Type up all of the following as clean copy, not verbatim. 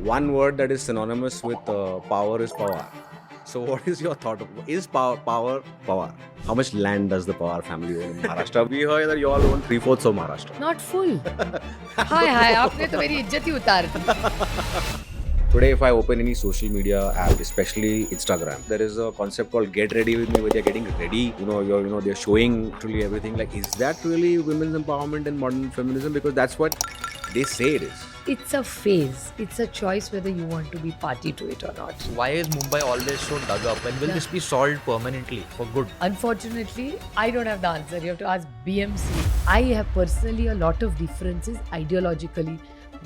One word that is synonymous with power is Pawar. So, what is your thought of is power? Pawar? How much land does the Pawar family own in Maharashtra? We heard that you all own 3/4 of Maharashtra. Not full. हाय हाय आपने तो मेरी इज्जत ही उतार दी. Today, if I open any social media app, especially Instagram, there is a concept called "Get Ready with Me," where they're getting ready. They're showing literally everything. Like, is that really women's empowerment and modern feminism? Because that's what they say it is. It's a phase. It's a choice whether you want to be party to it or not. Why is Mumbai always so dug up, and will this be solved permanently for good? Unfortunately, I don't have the answer. You have to ask BMC. I have personally a lot of differences ideologically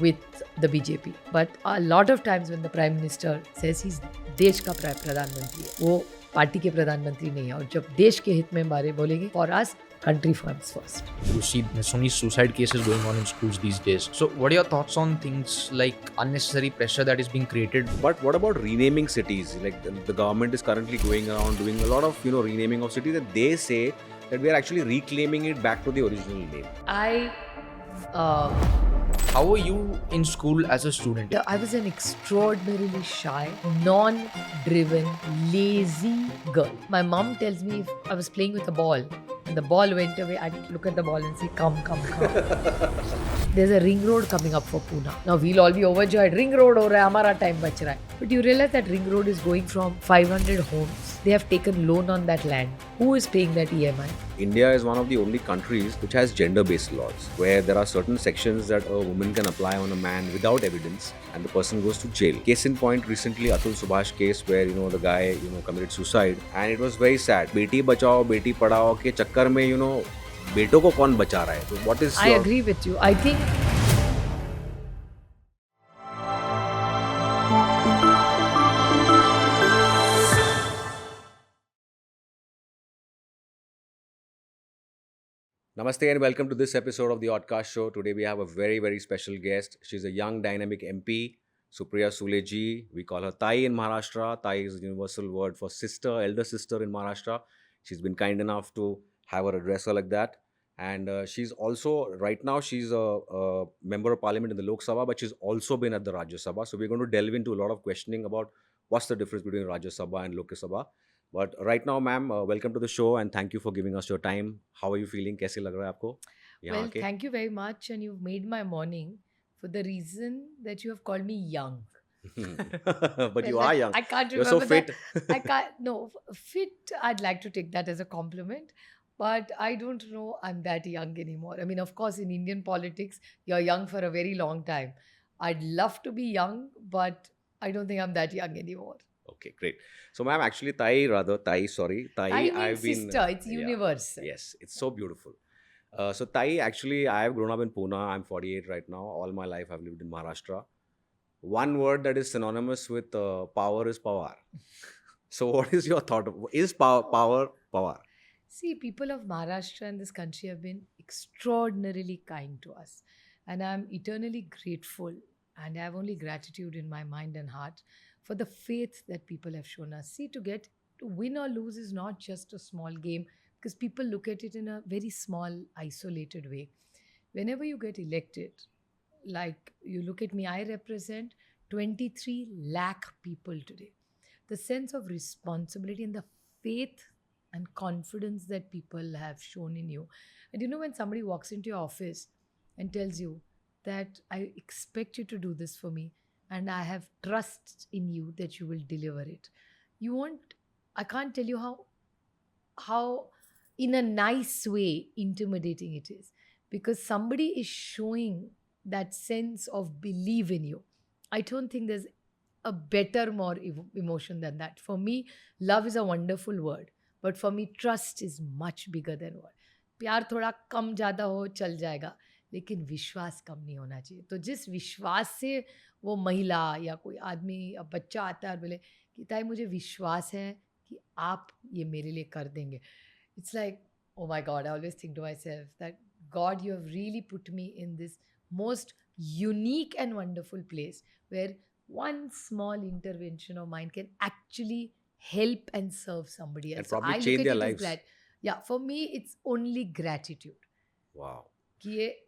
with the BJP. But a lot of times when the Prime Minister says he's देश का प्रधानमंत्री है, वो party के प्रधानमंत्री नहीं है. और जब देश के हित में बारे बोलेंगे, for us, country comes first. You see, there's so many suicide cases going on in schools these days. So, what are your thoughts on things like unnecessary pressure that is being created? But what about renaming cities? Like the government is currently going around doing a lot of renaming of cities, and they say that we are actually reclaiming it back to the original name. How were you in school as a student? I was an extraordinarily shy, non-driven, lazy girl. My mom tells me if I was playing with a ball and the ball went away, I'd look at the ball and say, come. There's a ring road coming up for Pune. Now we'll all be overjoyed. Ring road ho raha hai, hamara time bach raha hai. But you realize that ring road is going from 500 homes. They have taken loan on that land. Who is paying that EMI? India is one of the only countries which has gender-based laws, where there are certain sections that a woman can apply on a man without evidence, and the person goes to jail. Case in point, recently Atul Subhash case, where the guy committed suicide, and it was very sad. Beti Bachao Beti Padhao के चक्कर में बेटों को कौन बचा रहा है? So what is I agree with you. I think Namaste and welcome to this episode of the Oddcast Show. Today we have a very, very special guest. She's a young, dynamic MP, Supriya Sule ji. We call her Tai in Maharashtra. Tai is a universal word for sister, elder sister in Maharashtra. She's been kind enough to have her address her like that. And she's also, right now, she's a member of parliament in the Lok Sabha, but she's also been at the Rajya Sabha. So we're going to delve into a lot of questioning about what's the difference between Rajya Sabha and Lok Sabha. But right now, ma'am, welcome to the show and thank you for giving us your time. How are you feeling? कैसे लग रहा है आपको? यहाँ well, आके? thank you very much, and you've made my morning for the reason that you have called me young. But you Well, are young. I can't You're remember so fit. that. I can't. No, fit. I'd like to take that as a compliment, but I don't know I'm that young anymore. I mean, of course, in Indian politics, you're young for a very long time. I'd love to be young, but I don't think I'm that young anymore. Okay, great. So, ma'am, actually, Tai, sorry. Tai, I mean, I've been. sister. It's yeah, universal. Yes, it's so beautiful. So, Tai, actually, I have grown up in Pune. I'm 48 right now. All my life, I've lived in Maharashtra. One word that is synonymous with power is Pawar. So, what is your thought of is power? Pawar? See, people of Maharashtra and this country have been extraordinarily kind to us. And I'm eternally grateful. And I have only gratitude in my mind and heart for the faith that people have shown us. See, to win or lose is not just a small game because people look at it in a very small, isolated way. Whenever you get elected, like you look at me, I represent 23 lakh people today. The sense of responsibility and the faith and confidence that people have shown in you. And when somebody walks into your office and tells you that I expect you to do this for me and I have trust in you that you will deliver it. I can't tell you how in a nice way intimidating it is because somebody is showing that sense of belief in you. I don't think there's a better, more emotion than that. For me, love is a wonderful word. But for me, trust is much bigger than word. प्यार थोड़ा कम ज़्यादा हो चल जाएगा लेकिन विश्वास कम नहीं होना चाहिए. तो जिस विश्वास से वो महिला या कोई आदमी या बच्चा आता है और बोले कि ताई मुझे विश्वास है कि आप ये मेरे लिए कर देंगे. It's like, oh my God, I always think to myself that God, you have really put me in this most unique and wonderful place where one small intervention of mine can actually help and serve somebody else. And probably I look change at their it as lives. that. Yeah, for me, it's only gratitude. Wow. कि ये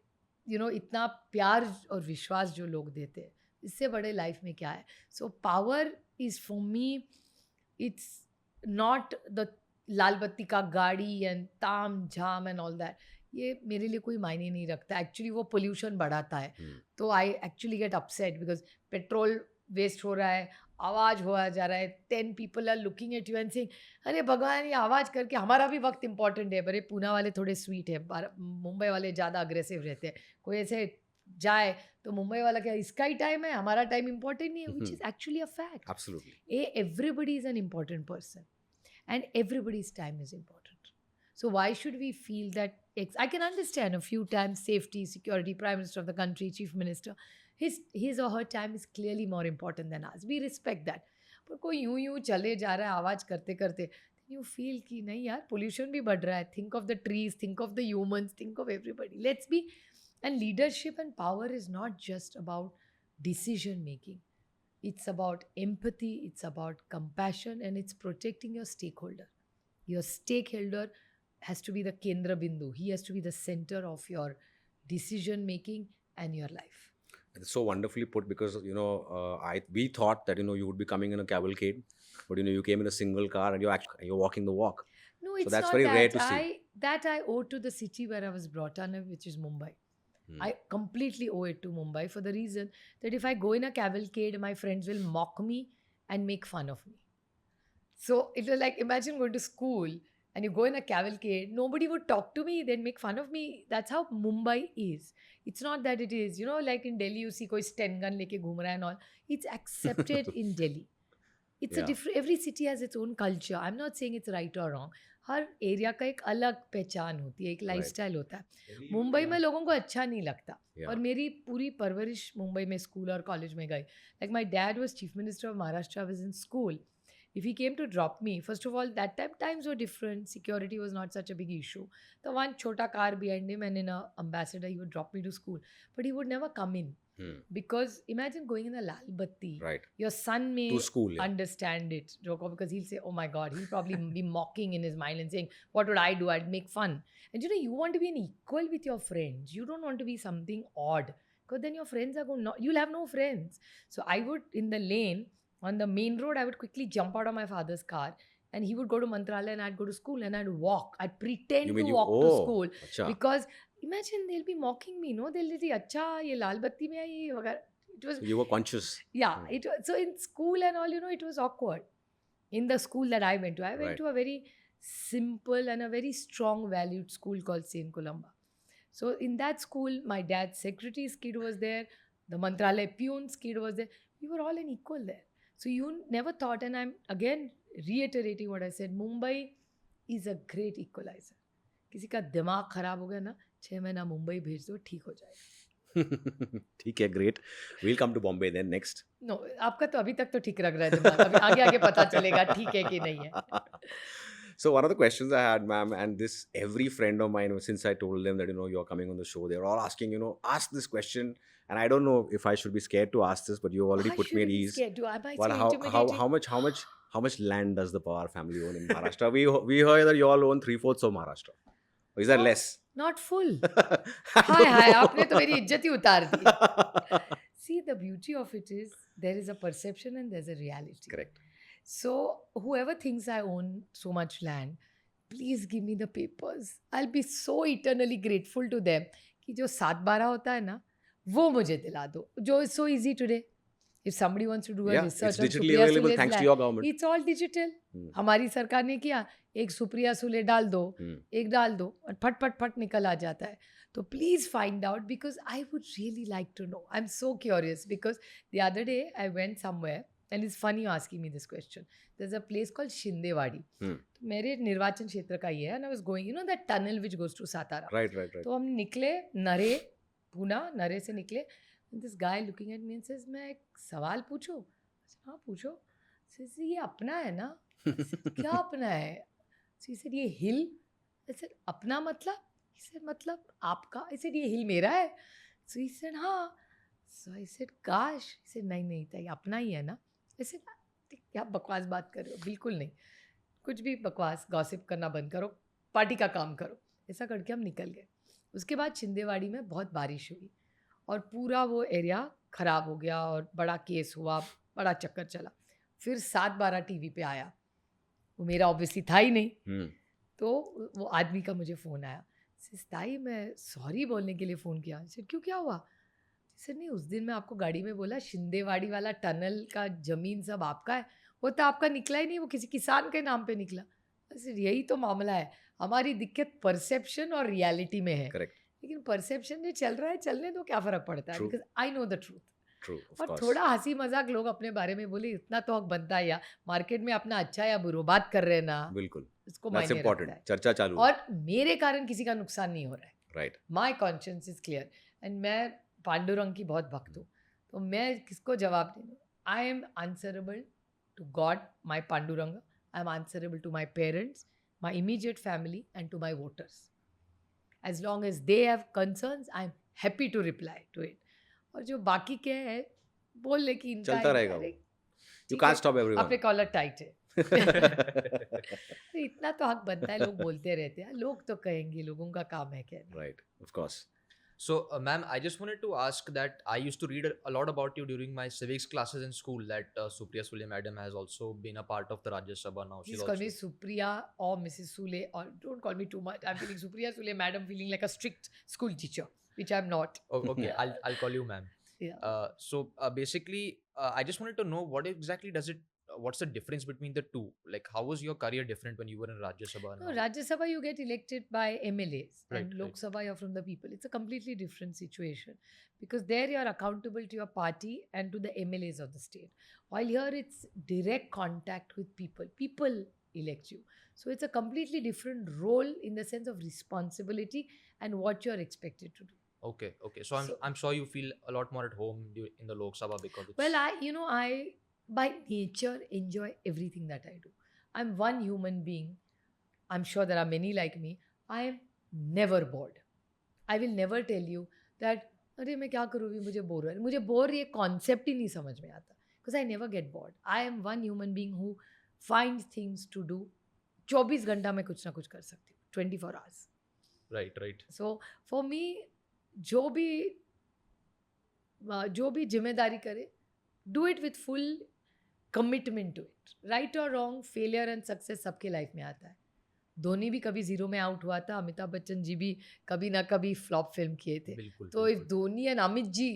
इतना प्यार और विश्वास जो लोग देते हैं इससे बड़े लाइफ में क्या है. So power is for me, it's not the लाल बत्ती का गाड़ी एंड ताम झाम एंड ऑल दैट. ये मेरे लिए कोई मायने नहीं रखता. एक्चुअली वो पोल्यूशन बढ़ाता है. तो I actually get upset because petrol waste हो रहा है, आवाज़ हुआ जा रहा है. 10 people are looking at you and saying अरे भगवान ये आवाज़ करके हमारा भी वक्त इंपॉर्टेंट है. अरे पूना वाले थोड़े स्वीट है, मुंबई वाले ज़्यादा अग्रेसिव रहते हैं. कोई ऐसे जाए तो मुंबई वाला क्या इसका ही टाइम है, हमारा टाइम इंपॉर्टेंट नहीं है, which is actually a fact. Absolutely. Everybody is an important person and everybody's time is important. So why should we feel that I can understand a few times safety, security, prime minister of the country, chief minister, his or her time is clearly more important than ours. We respect that. पर कोई यूं चले जा रहा है आवाज़ करते करते, you feel कि नहीं यार pollution भी बढ़ रहा है. Think of the trees, think of the humans, think of everybody. Let's be. And leadership and power is not just about decision making. It's about empathy, it's about compassion, and it's protecting your stakeholder. Your stakeholder has to be the Kendra Bindu. He has to be the center of your decision making and your life. It's so wonderfully put because, we thought that, you would be coming in a cavalcade, but, you came in a single car and you're walking the walk. No, it's that's not very that. rare to see. That I owe to the city where I was brought up, which is Mumbai. I completely owe it to Mumbai for the reason that if I go in a cavalcade, my friends will mock me and make fun of me. So it was like, imagine going to school and you go in a cavalcade, nobody would talk to me, they'd make fun of me. That's how Mumbai is. It's not that it is, like in Delhi you see koi Sten gun leke ghum raha hai and all. It's accepted in Delhi. It's a different, every city has its own culture. I'm not saying it's right or wrong. Her area का एक अलग पहचान होती है, एक lifestyle होता है. मुंबई में लोगों को अच्छा नहीं लगता. और मेरी पूरी परवरिश मुंबई में स्कूल और कॉलेज में गई. Like my dad was chief minister of Maharashtra, I was in school. If he came to drop me, first of all, that time times were different. Security was not such a big issue. The one chota car behind him and in a ambassador, he would drop me to school. But he would never come in. Because imagine going in a Lal Batti. Right. Your son may To school, understand it, Joko, because he'll say, oh my God, he'll probably be mocking in his mind and saying, what would I do? I'd make fun. And you want to be an equal with your friends. You don't want to be something odd. Because then your friends are going, you'll have no friends. So I would, in the lane, on the main road, I would quickly jump out of my father's car and he would go to Mantralaya and I'd go to school and I'd walk. I'd pretend to walk to school. Achha. Because imagine they'll be mocking me, no? They'll say, acha, ye Lal Batti mein aayi hai. It was, you were conscious. Yeah. It was, so in school and all, it was awkward. In the school that I went to a very simple and a very strong valued school called St. Columba. So in that school, my dad's secretary's kid was there. The Mantralaya peon's kid was there. We were all an equal there. So you never thought, and I'm again reiterating what I said, Mumbai is a great equalizer. किसी का दिमाग खराब हो गया ना, 6 महीना मुंबई भेज दो, ठीक हो जाएगा. ठीक है, great. We'll come to Bombay then next. No, आपका तो अभी तक तो ठीक लग रहा है दिमाग. अभी आगे आगे पता चलेगा ठीक है कि नहीं है. So one of the questions I had, ma'am, and this every friend of mine, since I told them that you're coming on the show, they're all asking, ask this question, and I don't know if I should be scared to ask this, but you already put me at ease. Scared to? I might Well, say intimidating. how much land does the Pawar family own in Maharashtra? we heard that you all own 3/4 of Maharashtra. Or is that less? Not full. Hi, आपने तो मेरी इज्जत ही उतार दी. See, the beauty of it is there is a perception and there's a reality. Correct. So whoever thinks I own so much land, please give me the papers. I'll be so eternally grateful to them कि जो 7/12 होता है ना, वो मुझे दिला दो. जो is so easy today. If somebody wants to do a research it's on digitally Supriya available Sule's thanks to land, your government. it's all digital. हमारी सरकार ने किया, एक सुप्रिया सुले डाल दो, एक डाल दो और फट फट फट निकल आ जाता है. तो please find out because I would really like to know. I'm so curious because the other day I went somewhere and it's funny you asking me this question. There's a place called Shindewadi. तो मेरे निर्वाचन क्षेत्र का ये है and I was going, that tunnel which goes to Satara. Right. तो हम निकले नरे से निकले. And this guy looking at me and says, मैं एक सवाल पूछूं? हाँ पूछो. Says, ये अपना है ना? क्या अपना है? So he said, ये hill? I said, अपना मतलब? He said, मतलब आपका? I said, ये hill मेरा है? So he said, हाँ. So I said, काश. He said, नहीं था, ये अपना ही है ना? I said, क्या बकवास बात कर रहे हो? बिल्कुल नहीं. कुछ भी बकवास गॉसिप करना बंद करो, पार्टी का काम करो. ऐसा करके हम निकल गए. उसके बाद शिंदेवाड़ी में बहुत बारिश हुई और पूरा वो एरिया ख़राब हो गया और बड़ा केस हुआ, बड़ा चक्कर चला। फिर 7/12 टीवी पे आया, वो मेरा ऑब्वियसली था ही नहीं। Hmm. तो वो आदमी का मुझे फ़ोन आया, ताई मैं सॉरी बोलने के लिए फ़ोन किया। क्यों, क्या हुआ? सर नहीं, उस दिन मैं आपको गाड़ी में बोला शिंदेवाड़ी वाला टनल का ज़मीन सब आपका है, वो तो आपका निकला ही नहीं, वो किसी किसान के नाम पे निकला। सर यही तो मामला है, हमारी दिक्कत परसेप्शन और रियलिटी में है। Correct. लेकिन परसेप्शन जो चल रहा है चलने दो, क्या फ़र्क पड़ता है, True. Because I know the truth. True. Of और course. थोड़ा हँसी मज़ाक लोग अपने बारे में बोले, इतना तो हक बनता है, या मार्केट में अपना अच्छा या बुरा बात कर रहे हैं ना, बिल्कुल. इसको That's मायने important. रखता है। चर्चा चालू है. और मेरे कारण किसी का नुकसान नहीं हो रहा है। Right. My conscience is clear and मैं पांडुरंग की बहुत भक्त हूँ, तो मैं किसको जवाब दूँ? I am answerable to God, my Pandurang, I am answerable to my parents, my immediate family and to my voters. As long as they have concerns, I am happy to reply to it. और जो बाकी के हैं बोल ले कि इनका चलता रहेगा अरे, वो. You ठीक can't है, stop everyone. आपने कॉलर टाइट है। अरे इतना तो हक बनता है, लोग बोलते रहते हैं, लोग तो कहेंगे, लोगों का काम है कहना। Right. Of course. So, ma'am, I just wanted to ask that I used to read a lot about you during my civics classes in school. That Supriya Sule madam has also been a part of the Rajya Sabha now. Please call me Supriya or Mrs. Sule, or don't call me too much. I'm feeling Supriya Sule madam, feeling like a strict school teacher, which I'm not. Oh, okay, I'll call you ma'am. Yeah. So basically, I just wanted to know what exactly does it. What's the difference between the two? Like, how was your career different when you were in Rajya Sabha? No, Rajya Sabha you get elected by MLAs, Right, and Lok right. Sabha you're from the people. It's a completely different situation, because there you're accountable to your party and to the MLAs of the state. While here it's direct contact with people. People elect you. So it's a completely different role in the sense of responsibility and what you're expected to do. Okay. So I'm sure you feel a lot more at home in the Lok Sabha because it's... Well, I by nature enjoy everything that I do. I'm one human being. I'm sure there are many like me. I am never bored. I will never tell you that अरे मैं क्या करूँ अभी, मुझे bore हो रहा है। मुझे बोर ये कॉन्सेप्ट ही नहीं समझ में आता, because I never get bored. I am one human being who finds things to do. 24 घंटा में कुछ ना कुछ कर सकती हूँ, 24 hours. Right. So for me, जो भी जिम्मेदारी करे, do it with full commitment to it. Right or wrong, failure and success सबके लाइफ में आता है। धोनी भी कभी जीरो में आउट हुआ था, अमिताभ बच्चन जी भी कभी ना कभी फ्लॉप फिल्म किए थे। बिल्कुल, तो if Dhoni and Amit ji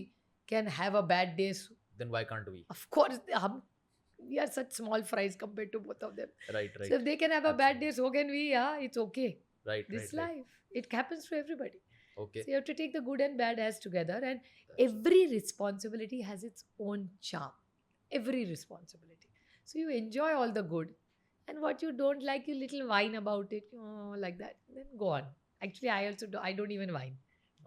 can have a bad day, then why can't we? Of course हम we are such small fries compared to both of them. Right. So if they can have a bad day, so can we. Yeah, it's okay. Right. This life, it happens to everybody. Okay. So you have to take the good and bad as together, and every responsibility has its own charm. Every responsibility. So you enjoy all the good, and what you don't like, you little whine about it, like that. Then go on. Actually, I also do. I don't even whine.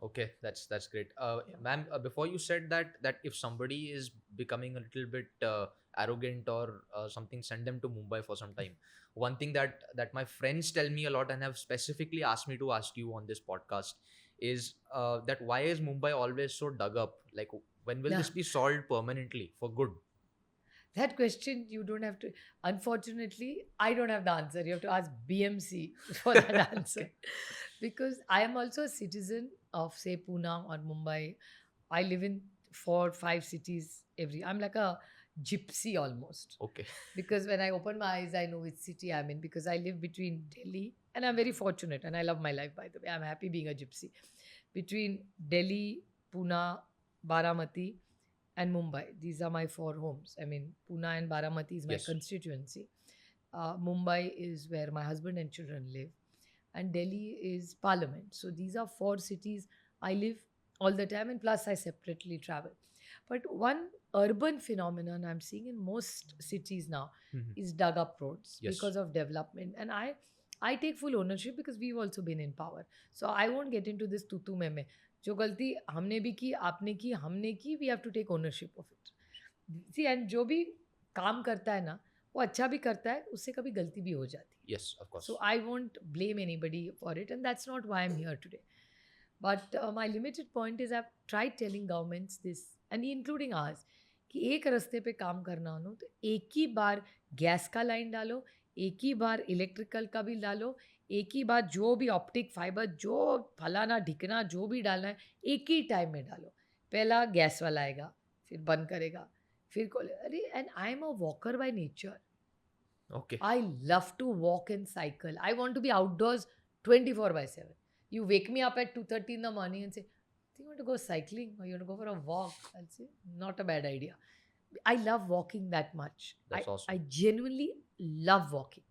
Okay, that's great. Yeah. Ma'am, before you said that if somebody is becoming a little bit arrogant or something, send them to Mumbai for some time. One thing that my friends tell me a lot and have specifically asked me to ask you on this podcast is that why is Mumbai always so dug up? Like, when will this be solved permanently for good? That question you don't have to. Unfortunately, I don't have the answer. You have to ask BMC for that answer. Because I am also a citizen of, say, Pune or Mumbai. I live in 4-5 cities I'm like a gypsy almost. Okay. Because when I open my eyes, I know which city I'm in, because I live between Delhi, and I'm very fortunate, and I love my life, by the way. I'm happy being a gypsy. Between Delhi, Pune, Baramati, and Mumbai. These are my 4 homes. I mean, Pune and Baramati is my Yes. constituency. Mumbai is where my husband and children live. And Delhi is Parliament. So these are 4 cities I live all the time, and plus I separately travel. But one urban phenomenon I'm seeing in most cities now is dug up roads Yes. because of development. And I take full ownership, because we've also been in power. So I won't get into this tutu mein. जो गलती हमने भी की, आपने की, हमने की, we have to take ownership of it. See, and जो भी काम करता है ना, वो अच्छा भी करता है, उससे कभी गलती भी हो जाती है. Yes, of course. So I won't blame anybody for it, and that's not why I'm here today. But my limited point is I've tried telling governments this, and including ours, कि एक रास्ते पे काम करना हो तो एक ही बार गैस का लाइन डालो, एक ही बार इलेक्ट्रिकल का भी डालो, एक ही बार जो भी ऑप्टिक फाइबर, जो फलाना ढिकना जो भी डालना है, एक ही टाइम में डालो. पहला गैस वाला आएगा, फिर बंद करेगा, फिर कॉलेज. अरे, and I am a walker by nature. Okay. I love to walk and cycle. I want to be outdoors 24/7. You wake me up at 2:30 in the morning and say, "Do you want to go cycling or you want to go for a walk?" I'll say, "Not a bad idea." I love walking that much. That's I awesome. genuinely love walking.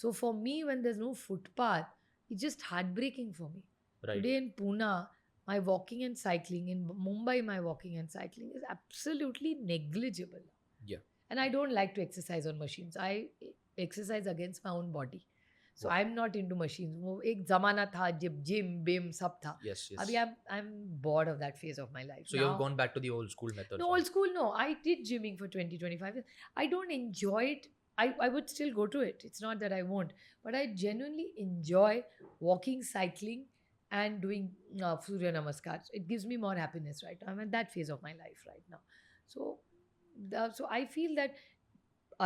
So for me, when there's no footpath, it's just heartbreaking for me. Right. Today in Pune, my walking and cycling, in Mumbai, my walking and cycling is absolutely negligible. Yeah. And I don't like to exercise on machines. I exercise against my own body. So Wow. I'm not into machines. वो एक जमाना था जब gym बिम सब था. Yes, yes. अभी I'm bored of that phase of my life. So you've gone back to the old school methods. No, old school, no. I did gymming for 20-25 years. I don't enjoy it. I would still go to it. It's not that I won't. But I genuinely enjoy walking, cycling, and doing Surya Namaskars. It gives me more happiness right now. I'm at that phase of my life right now. So, so I feel that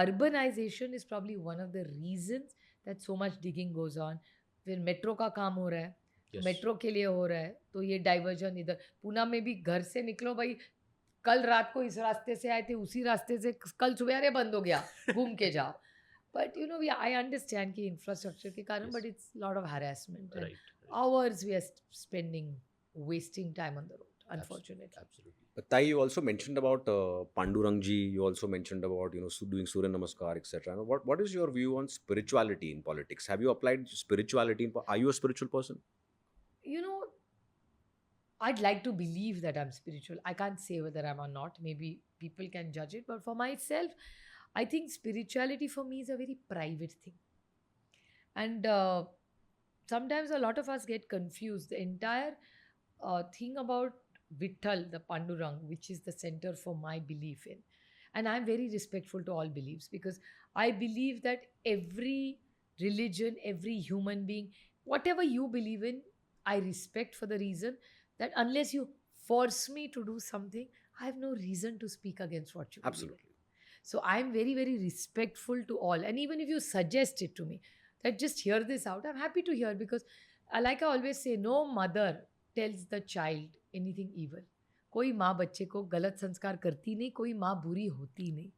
urbanization is probably one of the reasons that so much digging goes on. फिर metro का काम हो रहा है, Yes. Metro के लिए हो रहा है, तो ये डाइवर्जन इधर. पूना में भी घर से निकलो भाई, कल रात को इस रास्ते से आए थे, उसी रास्ते से कल सुबह अरे बंद हो गया, घूम के जाओ. But you know, I understand कि infrastructure के कारण, Yes. but it's a lot of harassment. And Right. hours we are spending wasting time on the road, unfortunately. Absolutely. But Tai, you also mentioned about Pandurangji. You also mentioned about doing Surya Namaskar, etc. What is your view on spirituality in politics? Have you applied spirituality? Are you a spiritual person? You know, I'd like to believe that I'm spiritual. I can't say whether I'm or not. Maybe people can judge it. But for myself, I think spirituality for me is a very private thing. And sometimes a lot of us get confused. The entire thing about Vitthal, the Pandurang, which is the center for my belief in. And I'm very respectful to all beliefs because I believe that every religion, every human being, whatever you believe in, I respect for the reason that unless you force me to do something, I have no reason to speak against what you believe in. Absolutely. So I'm very, very respectful to all. And even if you suggest it to me, that just hear this out, I'm happy to hear because, like I always say, no mother tells the child anything evil. कोई माँ बच्चे को गलत संस्कार करती नहीं, कोई माँ बुरी होती नहीं.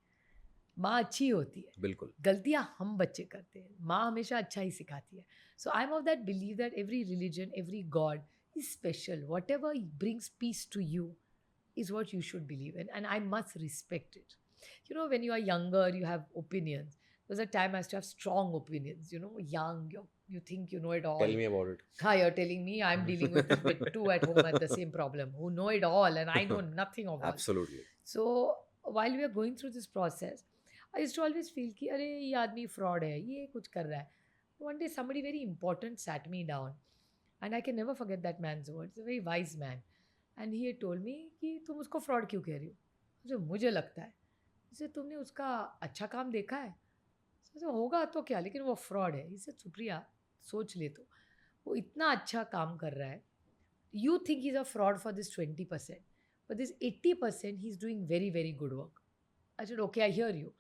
माँ अच्छी होती है. बिल्कुल. गलतियाँ हम बच्चे करते हैं. माँ हमेशा अच्छा ही सिखाती है. So I'm of that belief that every religion, every God is special. Whatever brings peace to you is what you should believe in. And I must respect it. You know, when you are younger, you have opinions. There was a time I used to have strong opinions. You know, young, you think you know it all. Tell me about it. Hi, you're telling me I'm dealing with this bit too at home at the same problem. Who know it all and I know nothing of all. Absolutely. So while we are going through this process, I used to always feel कि अरे ये आदमी fraud है, ये कुछ कर रहा है. One day somebody very important sat me down and I can never forget that man's words. A very wise man. And he had told me कि तुम उसको fraud क्यों कह रही हो? जो मुझे लगता है, इसे तुमने उसका अच्छा काम देखा है? तो होगा तो क्या, लेकिन वो फ्रॉड है. इसे सुप्रिया सोच ले, तो वो इतना अच्छा काम कर रहा है. You think he's a fraud for this 20%, but this 80% he's doing very, very good work. I said, okay, I hear you.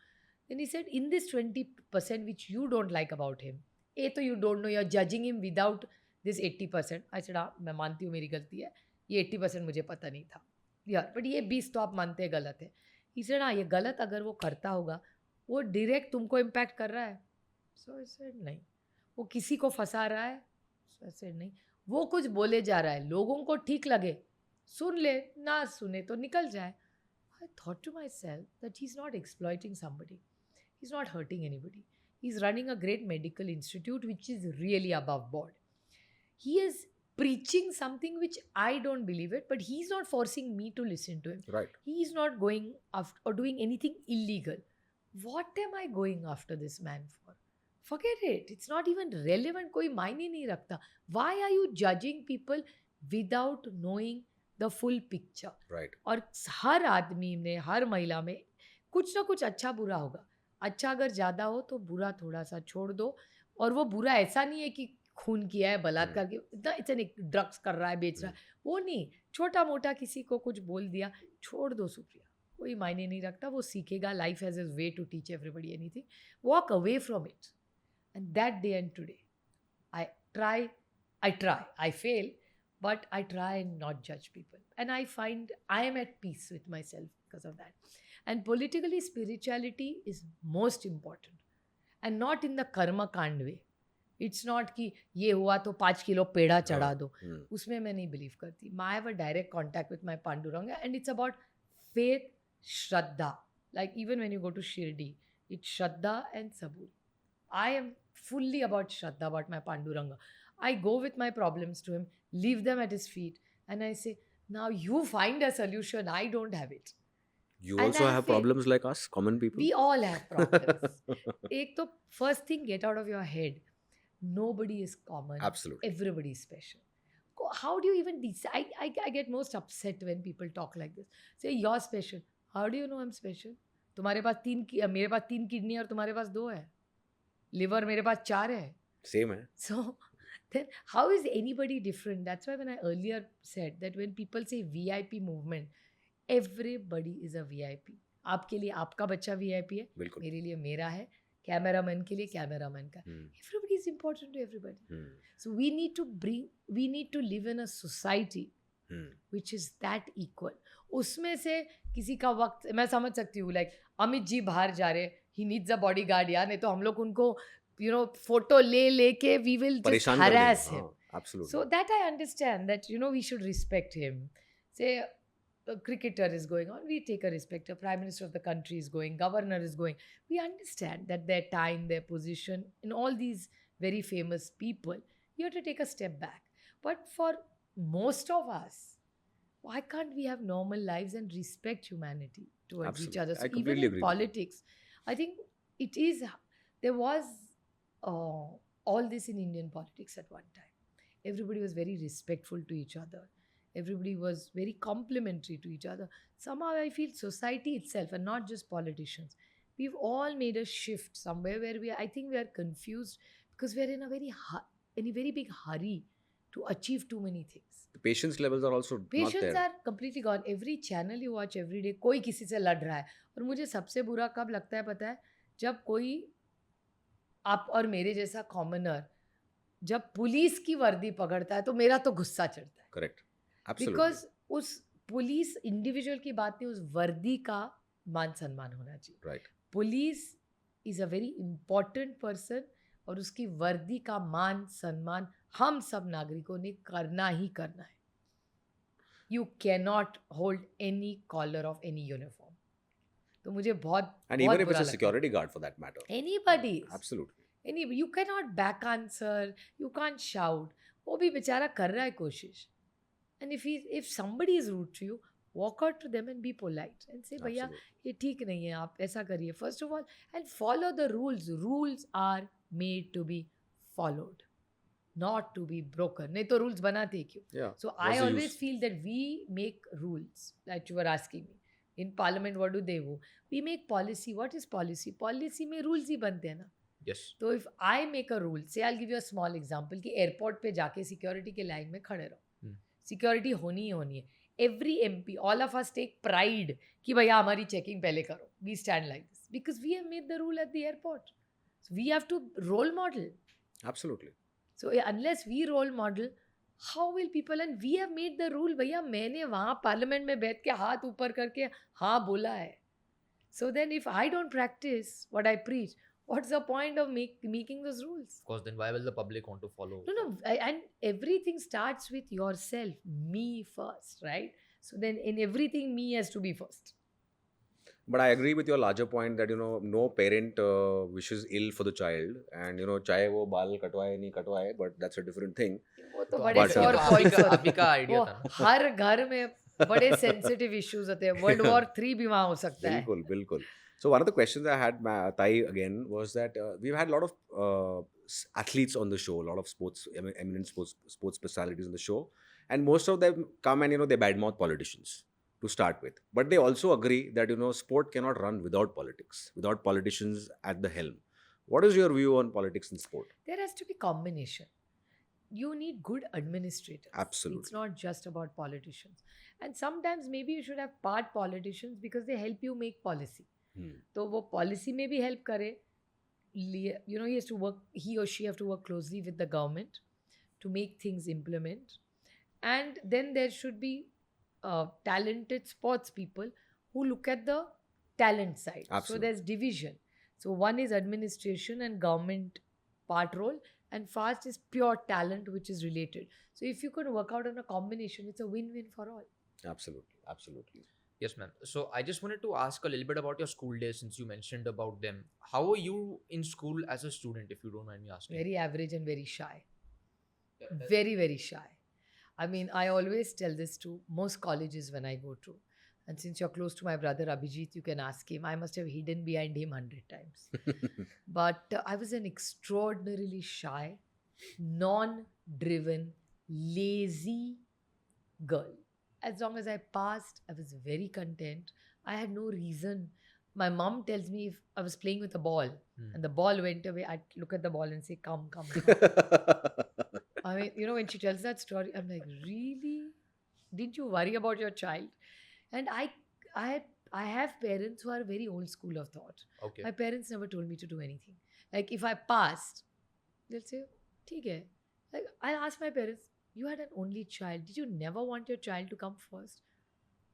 Then he said, in this 20% which you don't like about him, तो you don't know, you're judging him without this 80%. I said, हाँ मैं मानती हूँ मेरी गलती है, ये 80% मुझे पता नहीं था. यार बट ये 20 तो आप मानते हैं गलत है. He said, हाँ ये गलत अगर वो करता होगा, वो डायरेक्ट तुमको इम्पैक्ट कर रहा है. सो आई सेड नहीं. वो किसी को फंसा रहा है. सो आई सेड नहीं. वो कुछ बोले जा रहा है, लोगों को ठीक लगे, सुन ले, ना सुने तो निकल जाए. I thought to myself that he's not exploiting somebody. He's not hurting anybody. He's running a great medical institute which is really above board. He is preaching something which I don't believe it, but he's not forcing me to listen to him. Right. He's not going after or doing anything illegal. What am I going after this man for? Forget it. It's not even relevant. कोई मायने नहीं रखता. Why are you judging people without knowing the full picture? Right. और हर आदमी में, हर महिला में कुछ ना कुछ अच्छा बुरा होगा. अच्छा अगर ज़्यादा हो तो बुरा थोड़ा सा छोड़ दो. और वो बुरा ऐसा नहीं है कि खून किया है, बलात्कार किया, इतना इतने ड्रग्स कर रहा है, बेच रहा है, वो नहीं. छोटा मोटा किसी को कुछ बोल दिया, छोड़ दो सुप्रिया. कोई मायने नहीं रखता. वो सीखेगा. Life has its way to teach everybody anything. Walk away from it. And that day and today, I try, I fail, but I try and not judge people. And I find I am at peace with myself because of that. And politically, spirituality is most important. And not in the karma kand way. It's not कि ये हुआ तो 5 kilo पेड़ा चढ़ा दो. उसमें मैं नहीं believe करती. I have a direct contact with my Panduranga, and it's about faith, Shraddha. Like even when you go to Shirdi, it's Shraddha and Sabur. I am fully about Shraddha, about my Panduranga. I go with my problems to him, leave them at his feet, and I say, now you find a solution. I don't have it. You And also I have feel- problems like us, common people. We all have problems. एक तो first thing, get out of your head. Nobody is common. Absolutely. Everybody is special. How do you even decide? I get most upset when people talk like this. Say, you're special. How do you know I'm special? तुम्हारे पास मेरे पास 3 kidney और तुम्हारे पास 2 है. Liver मेरे पास 4 है. Same है. So then how is anybody different? That's why when I earlier said that when people say VIP movement, everybody is a VIP. आपके लिए आपका बच्चा VIP है, बिल्कुल. मेरे लिए मेरा है, कैमरामैन के लिए कैमरामैन का. Everybody is important to everybody. So we need to live in a society which is that equal. उसमें से किसी का वक्त मैं समझ सकती हूँ, like अमित जी बाहर जा रहे, he needs a bodyguard यार, नहीं तो हम लोग उनको फोटो ले के we will just परेशान कर harass देंगे. him. Absolutely. So that I understand that we should respect him. Say a cricketer is going on, we take a respect. A prime minister of the country is going, governor is going. We understand that their time, their position, in all these very famous people, you have to take a step back. But for most of us, why can't we have normal lives and respect humanity towards each Absolutely. other? I So even completely in agree with you. politics, I think there was all this in Indian politics at one time. Everybody was very respectful to each other. Everybody was very complimentary to each other. Somehow I feel society itself, and not just politicians, we've all made a shift somewhere where I think we are confused because we are in a very big hurry to achieve too many things. The patience levels are also not Patience there. are completely gone. Every channel you watch every day, कोई किसी से लड़ रहा है. और मुझे सबसे बुरा कब लगता है पता है? जब कोई आप और मेरे जैसा कॉमनर जब पुलिस की वर्दी पकड़ता है तो मेरा तो गुस्सा चढ़ता है. Correct. Absolutely. बिकॉज उस पुलिस इंडिविजुअल की बात नहीं, उस वर्दी का मान सम्मान होना चाहिए. Right. Police is a very important person और उसकी वर्दी का मान सम्मान हम सब नागरिकों ने करना ही करना है. You can not hold any collar of any uniform. तो मुझे बहुत And even if it's a security guard for that matter. Anybody Absolutely. you cannot back answer, you can't shout. वो भी बेचारा कर रहा है कोशिश. And if somebody is rude to you, walk out to them and be polite and say, भैया Absolutely. ये ठीक नहीं है, आप ऐसा करिए. First of all, and follow the rules. Rules are made to be followed, not to be broken. नहीं तो rules बनाते क्यों? Yeah. So What's I the always use? feel that we make rules, like you were asking me. In parliament, what do they do? We make policy. What is policy? Policy में rules ही बनते हैं ना. Yes. तो if I make a rule, say I'll give you a small example कि airport पे जाके security के line में खड़े रहो. सिक्योरिटी होनी ही होनी है. Every MP, all of us take pride कि भैया हमारी चेकिंग पहले करो. We stand like this because we have made the rule at the airport. So we have to role model. Absolutely. So unless we role model, how will people? And we have made the rule. भैया मैंने वहाँ parliament में बैठ के हाथ ऊपर करके हाँ बोला है. So then if I don't practice what I preach, what's the point of making those rules? Of course, then why will the public want to follow? No, and everything starts with yourself, me first, right? So then in everything, me has to be first. But I agree with your larger point that no parent wishes ill for the child, and चाहे वो बाल कटवाए नहीं कटवाए, but that's a different thing. वो तो तो बड़े but, sore आप points होते आपका हैं. आइडिया वो था ना. हर घर में बड़े सेंसिटिव इश्यूज होते हैं. World War III भी वहाँ हो सकता है. बिल्कुल बिल्कुल. So one of the questions I had, Tai, again, was that we've had a lot of athletes on the show, a lot of eminent sports personalities on the show, and most of them come and they badmouth politicians to start with. But they also agree that sport cannot run without politics, without politicians at the helm. What is your view on politics in sport? There has to be combination. You need good administrators. Absolutely. It's not just about politicians. And sometimes maybe you should have part politicians because they help you make policy. तो वो policy में भी help करे. He has to work, he or she have to work closely with the government to make things implement. And then there should be talented sports people who look at the talent side. So Absolutely. there's division. So one is administration and government part role, and fast is pure talent which is related. So if you could work out on a combination, it's a win-win for all. Absolutely. Absolutely. Yes, ma'am. So I just wanted to ask a little bit about your school days since you mentioned about them. How were you in school as a student, if you don't mind me asking? Very average and very shy. Uh, Very, very shy. I mean, I always tell this to most colleges when I go to. And since you're close to my brother Abhijit, you can ask him. I must have hidden behind him 100 times. But I was an extraordinarily shy, non driven, lazy girl. As long as I passed, I was very content. I had no reason. My mom tells me if I was playing with a ball and the ball went away, I'd look at the ball and say, come, come, come. I mean, when she tells that story, I'm like, really? Didn't you worry about your child? And I have parents who are very old school of thought. Okay. My parents never told me to do anything. Like if I passed, they'll say, "ठीक है." Like I'll ask my parents, "You had an only child. Did you never want your child to come first?"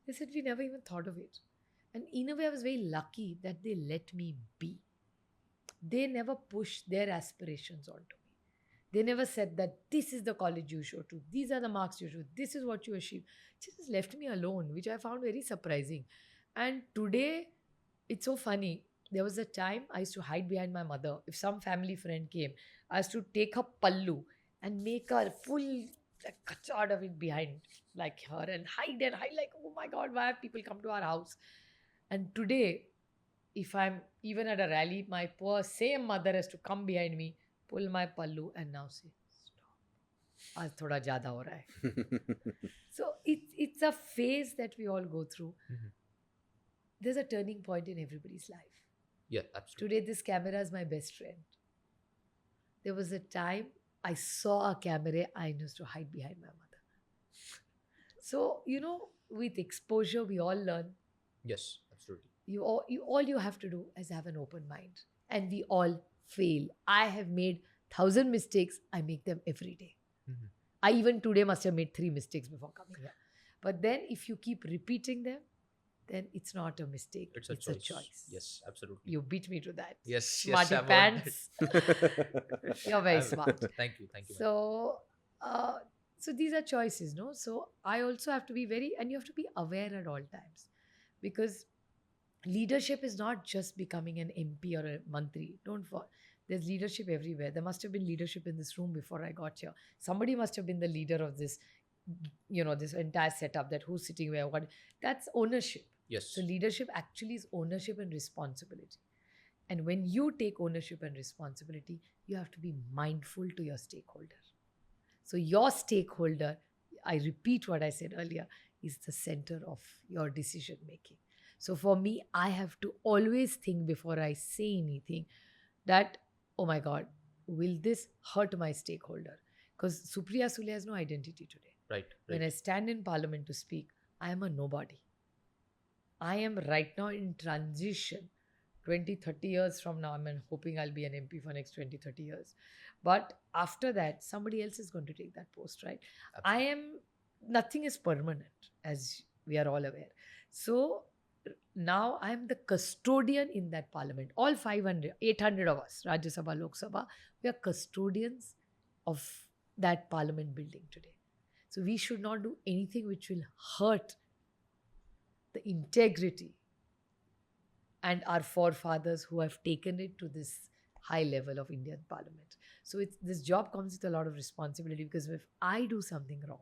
They said, "We never even thought of it." And in a way, I was very lucky that they let me be. They never pushed their aspirations onto me. They never said that this is the college you should do, these are the marks you should, this is what you achieve. Just left me alone, which I found very surprising. And today, it's so funny. There was a time I used to hide behind my mother. If some family friend came, I used to take her pallu and make her full kachad of it behind, like her, and hide, like, oh my God, why have people come to our house? And today, if I'm even at a rally, my poor same mother has to come behind me, pull my pallu, and now say, stop. आज थोड़ा ज़्यादा हो रहा है. So it's a phase that we all go through. Mhm. There's a turning point in everybody's life. Yeah, absolutely. Today, this camera is my best friend. There was a time I saw a camera, I used to hide behind my mother. So, with exposure, we all learn. Yes, absolutely. All you have to do is have an open mind. And we all fail. I have made 1,000 mistakes. I make them every day. Mhm. I even today must have made 3 mistakes before coming here. But then if you keep repeating them, then it's not a mistake. It's a choice. Yes, absolutely. You beat me to that. Yes, Smarty I've heard pants. You're very I'm- smart. Thank you, ma'am. So these are choices, no? So I also have to be and you have to be aware at all times, because leadership is not just becoming an MP or a mantri. There's leadership everywhere. There must have been leadership in this room before I got here. Somebody must have been the leader of this, this entire setup, that who's sitting where, what. That's ownership. Yes. So leadership actually is ownership and responsibility. And when you take ownership and responsibility, you have to be mindful to your stakeholder. So your stakeholder, I repeat what I said earlier, is the center of your decision making. So for me, I have to always think before I say anything that, oh my God, will this hurt my stakeholder? Because Supriya Sule has no identity today. Right. When I stand in parliament to speak, I am a nobody. I am right now in transition. 20, 30 years from now, I'm hoping I'll be an MP for next 20, 30 years. But after that, somebody else is going to take that post, right? Nothing is permanent, as we are all aware. So now I'm the custodian in that parliament. All 500, 800 of us, Rajya Sabha, Lok Sabha, we are custodians of that parliament building today. So we should not do anything which will hurt the integrity and our forefathers who have taken it to this high level of Indian parliament. So this job comes with a lot of responsibility, because if I do something wrong,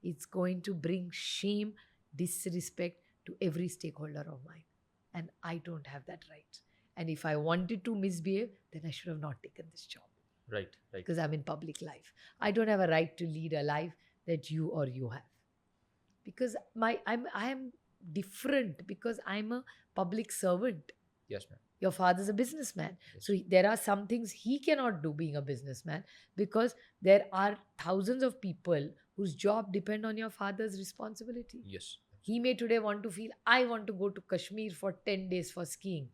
it's going to bring shame, disrespect to every stakeholder of mine. And I don't have that right. And if I wanted to misbehave, then I should have not taken this job. Right. Because I'm in public life. I don't have a right to lead a life that you have. Because I am different, because I'm a public servant. Yes, ma'am. Your father's a businessman. Yes. So there are some things he cannot do being a businessman, because there are thousands of people whose job depend on your father's responsibility. Yes. He may today want to feel, I want to go to Kashmir for 10 days for skiing.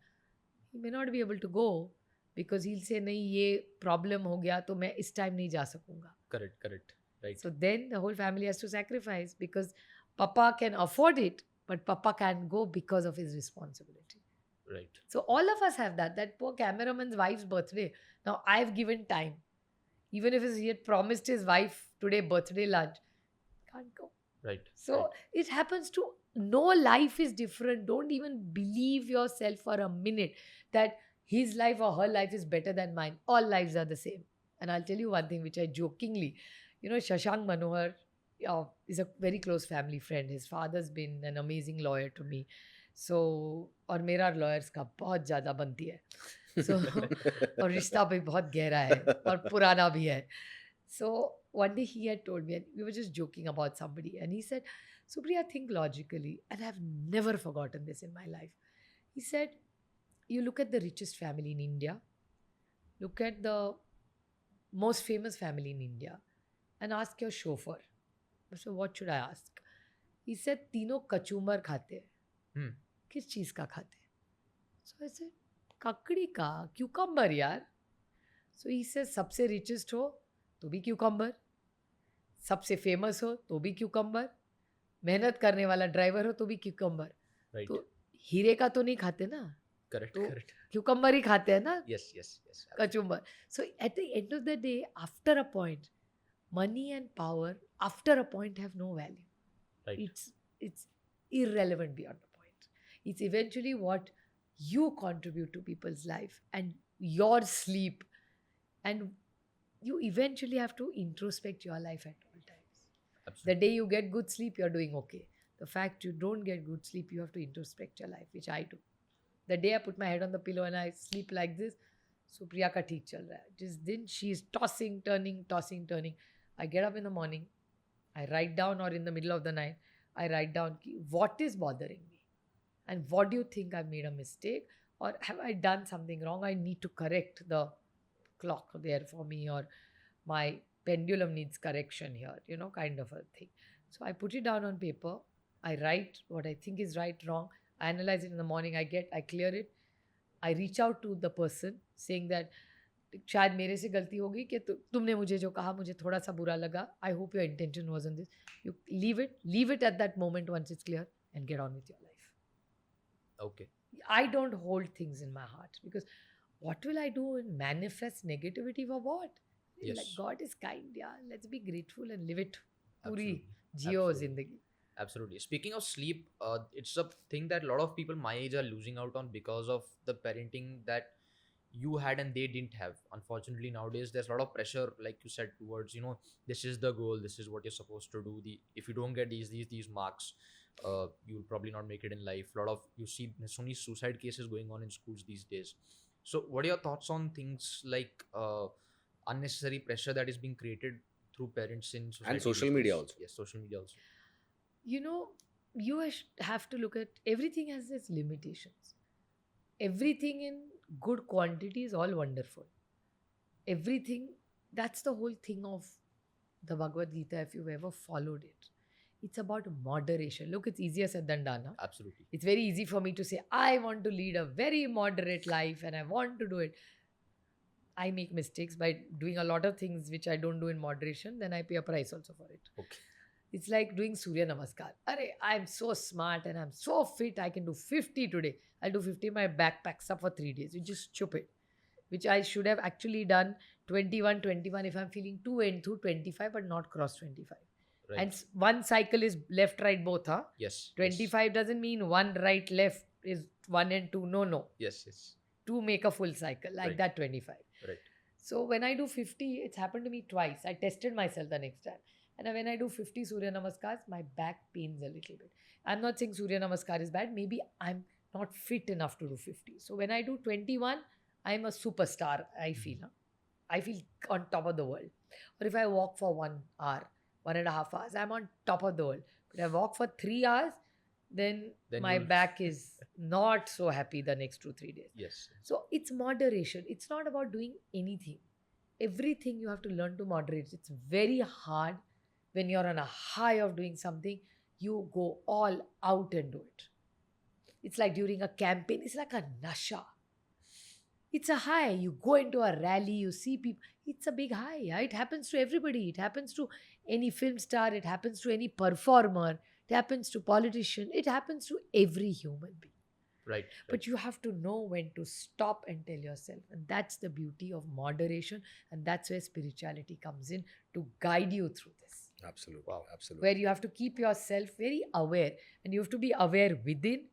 He may not be able to go, because he'll say, nahi, ye problem ho gaya, to main is time nahi ja sakunga. Correct. Right. So then the whole family has to sacrifice because Papa can afford it, but Papa can't go because of his responsibility. Right. So all of us have that. That poor cameraman's wife's birthday. Now I've given time. Even if he had promised his wife today birthday lunch, can't go. Right. So Right. it happens to no life is different. Don't even believe yourself for a minute that his life or her life is better than mine. All lives are the same. And I'll tell you one thing which I jokingly, Shashank Manohar is a very close family friend. His father's been an amazing lawyer to me. So और मेरा lawyers का बहुत ज़्यादा बनती है. So और रिश्ता भी बहुत गहरा है और पुराना भी है. So one day he had told me, and we were just joking about somebody, and he said, Supriya, think logically, and I've never forgotten this in my life. He said, you look at the richest family in India, look at the most famous family in India, and ask your chauffeur. So what should I ask? He said, तीनों कचूमर खाते हैं. Hmm. किस चीज़ का खाते हैं? So I said, ककड़ी का, cucumber यार. So he says, सबसे richest हो तो भी cucumber, सबसे फेमस हो तो भी cucumber, मेहनत करने वाला ड्राइवर हो तो भी cucumber. Right. तो हीरे का तो नहीं खाते ना, Correct. तो Correct. cucumber ही खाते हैं ना, Yes. Yes. Yes. Kachumber. So at the end of the day, after a point, money and power after a point have no value. Right. It's irrelevant beyond the point. It's eventually what you contribute to people's life and your sleep, and you eventually have to introspect your life at all times. The Absolutely. day you get good sleep, you're doing okay. The fact you don't get good sleep, you have to introspect your life, which I do. The day I put my head on the pillow and I sleep like this, Supriya ka theek chal raha hai. This din she's tossing, turning. I get up in the morning, I write down, or in the middle of the night, I write down what is bothering me and what do you think I've made a mistake or have I done something wrong? I need to correct the clock there for me, or my pendulum needs correction here, kind of a thing. So I put it down on paper. I write what I think is right, wrong. I analyze it in the morning. I clear it. I reach out to the person saying that शायद मेरे से गलती होगी कि तुमने मुझे जो कहा मुझे थोड़ा सा बुरा लगा. I hope your intention wasn't this. You leave it at that moment once it's clear and get on with your life. Okay. I don't hold things in my heart because what will I do and manifest negativity for what? Yes. Like God is kind, yeah. Let's be grateful and live it. Absolutely. Puri jiyo Absolutely. zindagi. Absolutely. Speaking of sleep, it's a thing that a lot of people my age are losing out on because of the parenting that you had and they didn't have. Unfortunately, nowadays there's a lot of pressure, like you said, towards this is the goal, this is what you're supposed to do. If you don't get these marks, you'll probably not make it in life. You see so many suicide cases going on in schools these days. So, what are your thoughts on things like unnecessary pressure that is being created through parents in society And social these media days? also. Yes, social media also. You have to look at everything has its limitations. Everything in good quantity is all wonderful. Everything, that's the whole thing of the Bhagavad Gita, if you've ever followed it. It's about moderation. Look, it's easier said than done. Huh? Absolutely. It's very easy for me to say, I want to lead a very moderate life and I want to do it. I make mistakes by doing a lot of things which I don't do in moderation, then I pay a price also for it. Okay. It's like doing Surya Namaskar. I'm so smart and I'm so fit. I can do 50 today. I'll do 50. My back packs up for 3 days, which is stupid. Which I should have actually done 21 if I'm feeling too into 25 but not cross 25. Right. And one cycle is left, right, both. Huh? Yes. 25 doesn't mean one right, left is 1 and 2. No. Yes. Yes. To make a full cycle like Right. that 25. Right. So when I do 50, it's happened to me twice. I tested myself the next time. And when I do 50 Surya Namaskars, my back pains a little bit. I'm not saying Surya Namaskar is bad. Maybe I'm not fit enough to do 50. So when I do 21, I'm a superstar, I feel. Huh? I feel on top of the world. Or if I walk for 1 hour, 1.5 hours, I'm on top of the world. But if I walk for 3 hours, then my you'll- back is not so happy the next 2-3 days. Yes. So it's moderation. It's not about doing anything. Everything you have to learn to moderate. It's very hard when you're on a high of doing something. You go all out and do it. It's like during a campaign. It's like a nasha. It's a high. You go into a rally, you see people. It's a big high. Yeah? It happens to everybody. It happens to any film star. It happens to any performer. It happens to politician. It happens to every human being. Right. But you have to know when to stop and tell yourself. And that's the beauty of moderation. And that's where spirituality comes in to guide you through this. Absolutely. Wow. Absolutely. Where you have to keep yourself very aware. And you have to be aware within.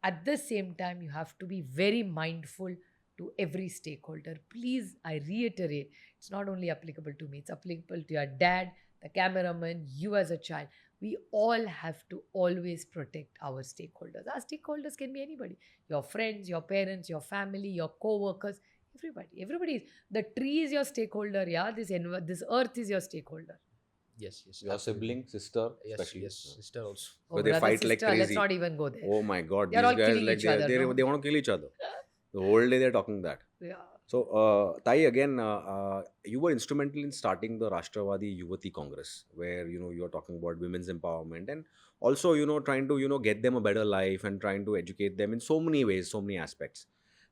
At the same time, you have to be very mindful to every stakeholder. Please, I reiterate, it's not only applicable to me, it's applicable to your dad, the cameraman, you as a child. We all have to always protect our stakeholders. Our stakeholders can be anybody, your friends, your parents, your family, your co workers, everybody. Everybody is. The tree is your stakeholder, yeah. This earth is your stakeholder. Yes. Yes. Your absolutely. sibling, sister, Yes. especially. Yes. Sister also. But they brother, fight like sister, let's crazy. not even go there. Oh my God, They're these all guys killing like each other, no? they want to kill each other. The whole day they're talking that. Yeah. So, Tai, again, you were instrumental in starting the Rashtravadi Yuvati Congress, where you are talking about women's empowerment and also trying to get them a better life and trying to educate them in so many ways, so many aspects.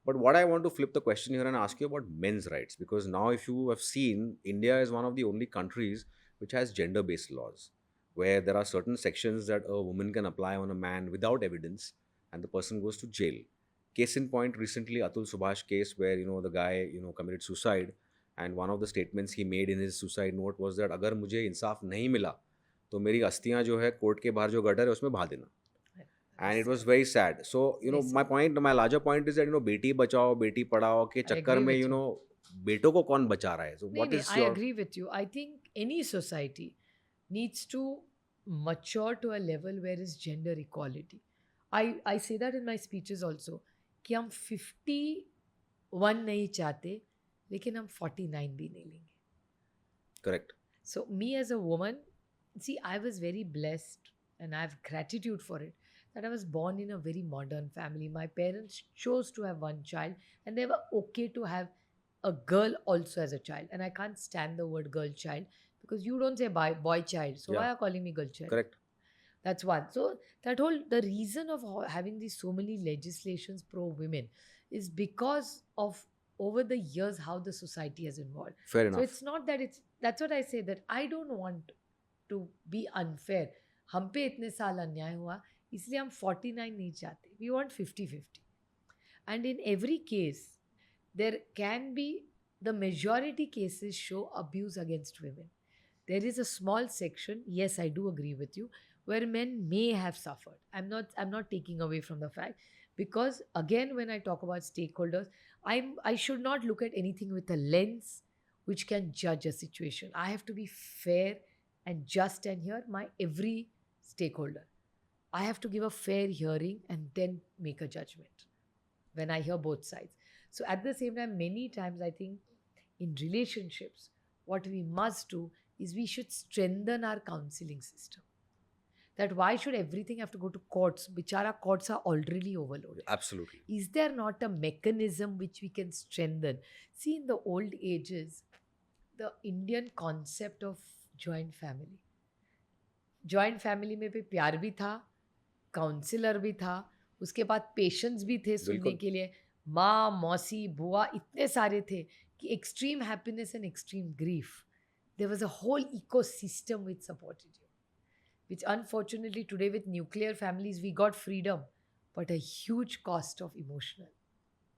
But what I want to flip the question here and ask you about men's rights, because now if you have seen, India is one of the only countries which has gender-based laws, where there are certain sections that a woman can apply on a man without evidence, and the person goes to jail. Case in point, recently Atul Subhash case where the guy committed suicide, and one of the statements he made in his suicide note was that अगर मुझे इंसाफ नहीं मिला तो मेरी अस्थियां जो है court के बाहर जो गटर है उसमें बहा देना. And it was very sad. So my larger point is that Beti Bachao Beti Padhao के चक्कर में बेटों को कौन बचा रहा है? So what is I your agree with you. I think any society needs to mature to a level where is gender equality. I say that in my speeches also कि हम 51 नहीं चाहते लेकिन हम 49 भी नहीं लेंगे. correct? So me as a woman, see, I was very blessed and I have gratitude for it that I was born in a very modern family. My parents chose to have one child and they were okay to have a girl also as a child. And I can't stand the word girl child because you don't say boy child. So why Yeah. are you calling me girl child? Correct. That's one. So the reason of having these so many legislations pro women is because of over the years how the society has evolved. Fair enough. So it's not that that's what I say, that I don't want to be unfair. हम पे इतने साल अन्याय हुआ इसलिए हम 49 नहीं चाहते. We want 50-50. And in every case, there can be, the majority cases show abuse against women. There is a small section, yes, I do agree with you, where men may have suffered. I'm not taking away from the fact, because again, when I talk about stakeholders, I should not look at anything with a lens which can judge a situation. I have to be fair and just and hear my every stakeholder. I have to give a fair hearing and then make a judgment when I hear both sides. So at the same time, many times I think in relationships, what we must do is we should strengthen our counseling system. That why should everything have to go to courts? Bichara courts are already overloaded. Absolutely. Is there not a mechanism which we can strengthen? See, in the old ages, the Indian concept of joint family. Joint family में भी प्यार भी था, counsellor भी था, उसके बाद patience भी थे सुनने के लिए, माँ मौसी बुआ इतने सारे थे कि extreme happiness and extreme grief, there was a whole ecosystem which supported you, which unfortunately today with nuclear families we got freedom but a huge cost of emotional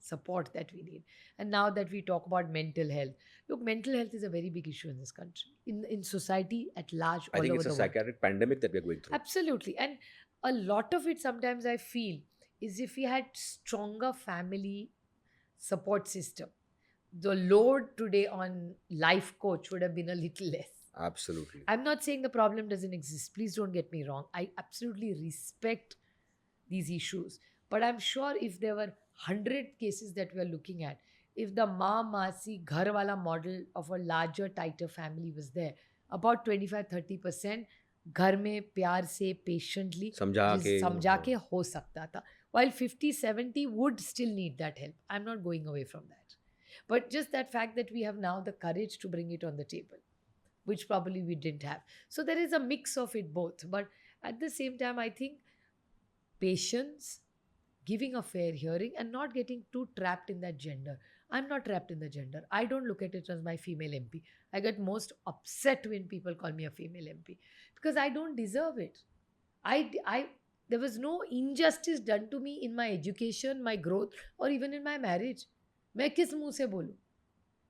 support that we need. And now that we talk about mental health, look, mental health is a very big issue in this country, in society at large, I all think over it's a the world. psychiatric pandemic that we're going through. Absolutely. And a lot of it sometimes I feel is if we had stronger family support system, the load today on life coach would have been a little less. Absolutely. I'm not saying the problem doesn't exist. Please don't get me wrong. I absolutely respect these issues. But I'm sure if there were 100 cases that we're looking at, if the masi ghar wala model of a larger, tighter family was there, about 25-30% घर में प्यार से patiently समझा के हो सकता था, while 50-70 would still need that help. I'm not going away from that, but just that fact that we have now the courage to bring it on the table, which probably we didn't have. So there is a mix of it both, but at the same time I think patience, giving a fair hearing and not getting too trapped in that gender. I'm not trapped in the gender. I don't look at it as my female MP. I get most upset when people call me a female MP because I don't deserve it. I there was no injustice done to me in my education, my growth, or even in my marriage. मैं किस मुंह से बोलूं?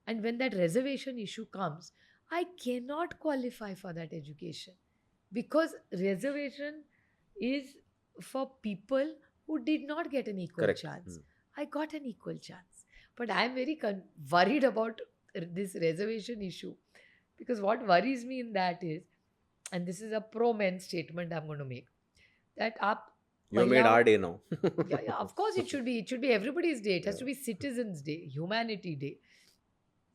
And when that reservation issue comes, I cannot qualify for that education because reservation is for people who did not get an equal Correct. chance. I got an equal chance. But I am very worried about this reservation issue because what worries me in that is, and this is a pro men statement I'm going to make, that You made our day now. yeah, of course it should be everybody's day. It has to be Citizens' Day, Humanity Day.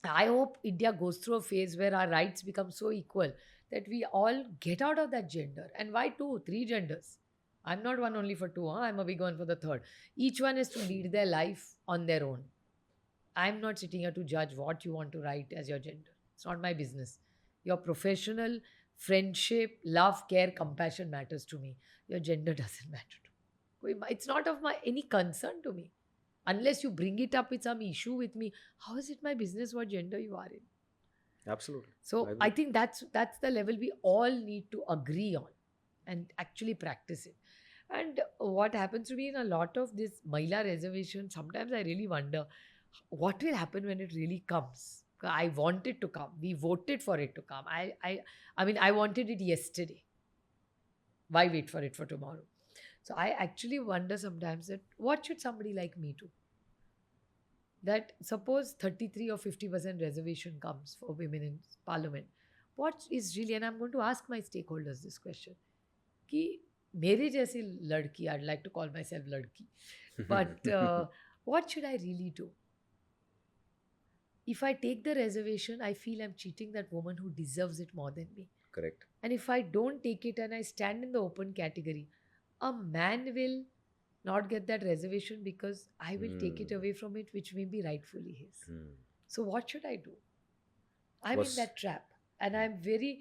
I hope India goes through a phase where our rights become so equal that we all get out of that gender. And why two, three genders? I'm not one only for two, huh? I'm a big one for the third. Each one has to lead their life on their own. I'm not sitting here to judge what you want to write as your gender. It's not my business. Your professional, friendship, love, care, compassion matters to me. Your gender doesn't matter to me. It's not of any concern to me. Unless you bring it up with some issue with me, how is it my business what gender you are in? Absolutely. So I think that's the level we all need to agree on and actually practice it. And what happens to me in a lot of this Mahila reservation, sometimes I really wonder what will happen when it really comes. I want it to come. We voted for it to come. I mean, I wanted it yesterday. Why wait for it for tomorrow? So I actually wonder sometimes that what should somebody like me do? That suppose 33 or 50% reservation comes for women in parliament. What is really, and I'm going to ask my stakeholders this question, कि मेरे जैसी लड़की, I'd like to call myself लड़की, but what should I really do? If I take the reservation, I feel I'm cheating that woman who deserves it more than me. Correct. And if I don't take it and I stand in the open category, a man will not get that reservation because I will take it away from it, which may be rightfully his. So what should I do? I'm in that trap. And I'm very,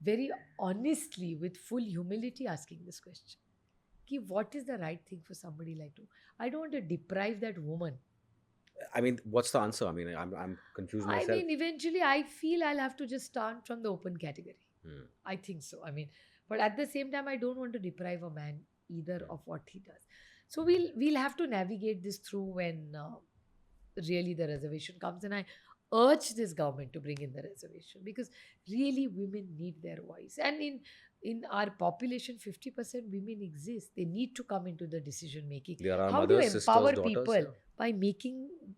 very honestly, with full humility, asking this question. Ki what is the right thing for somebody like you? I don't want to deprive that woman. I mean, what's the answer? I mean, I'm confused myself. I mean, eventually I feel I'll have to just start from the open category. I think so. I mean, but at the same time, I don't want to deprive a man either of what he does. So we'll have to navigate this through when really the reservation comes. And I urge this government to bring in the reservation because really women need their voice. And in our population, 50% women exist. They need to come into the decision making. They are our How do you mothers, empower sisters, daughters, people? yeah. By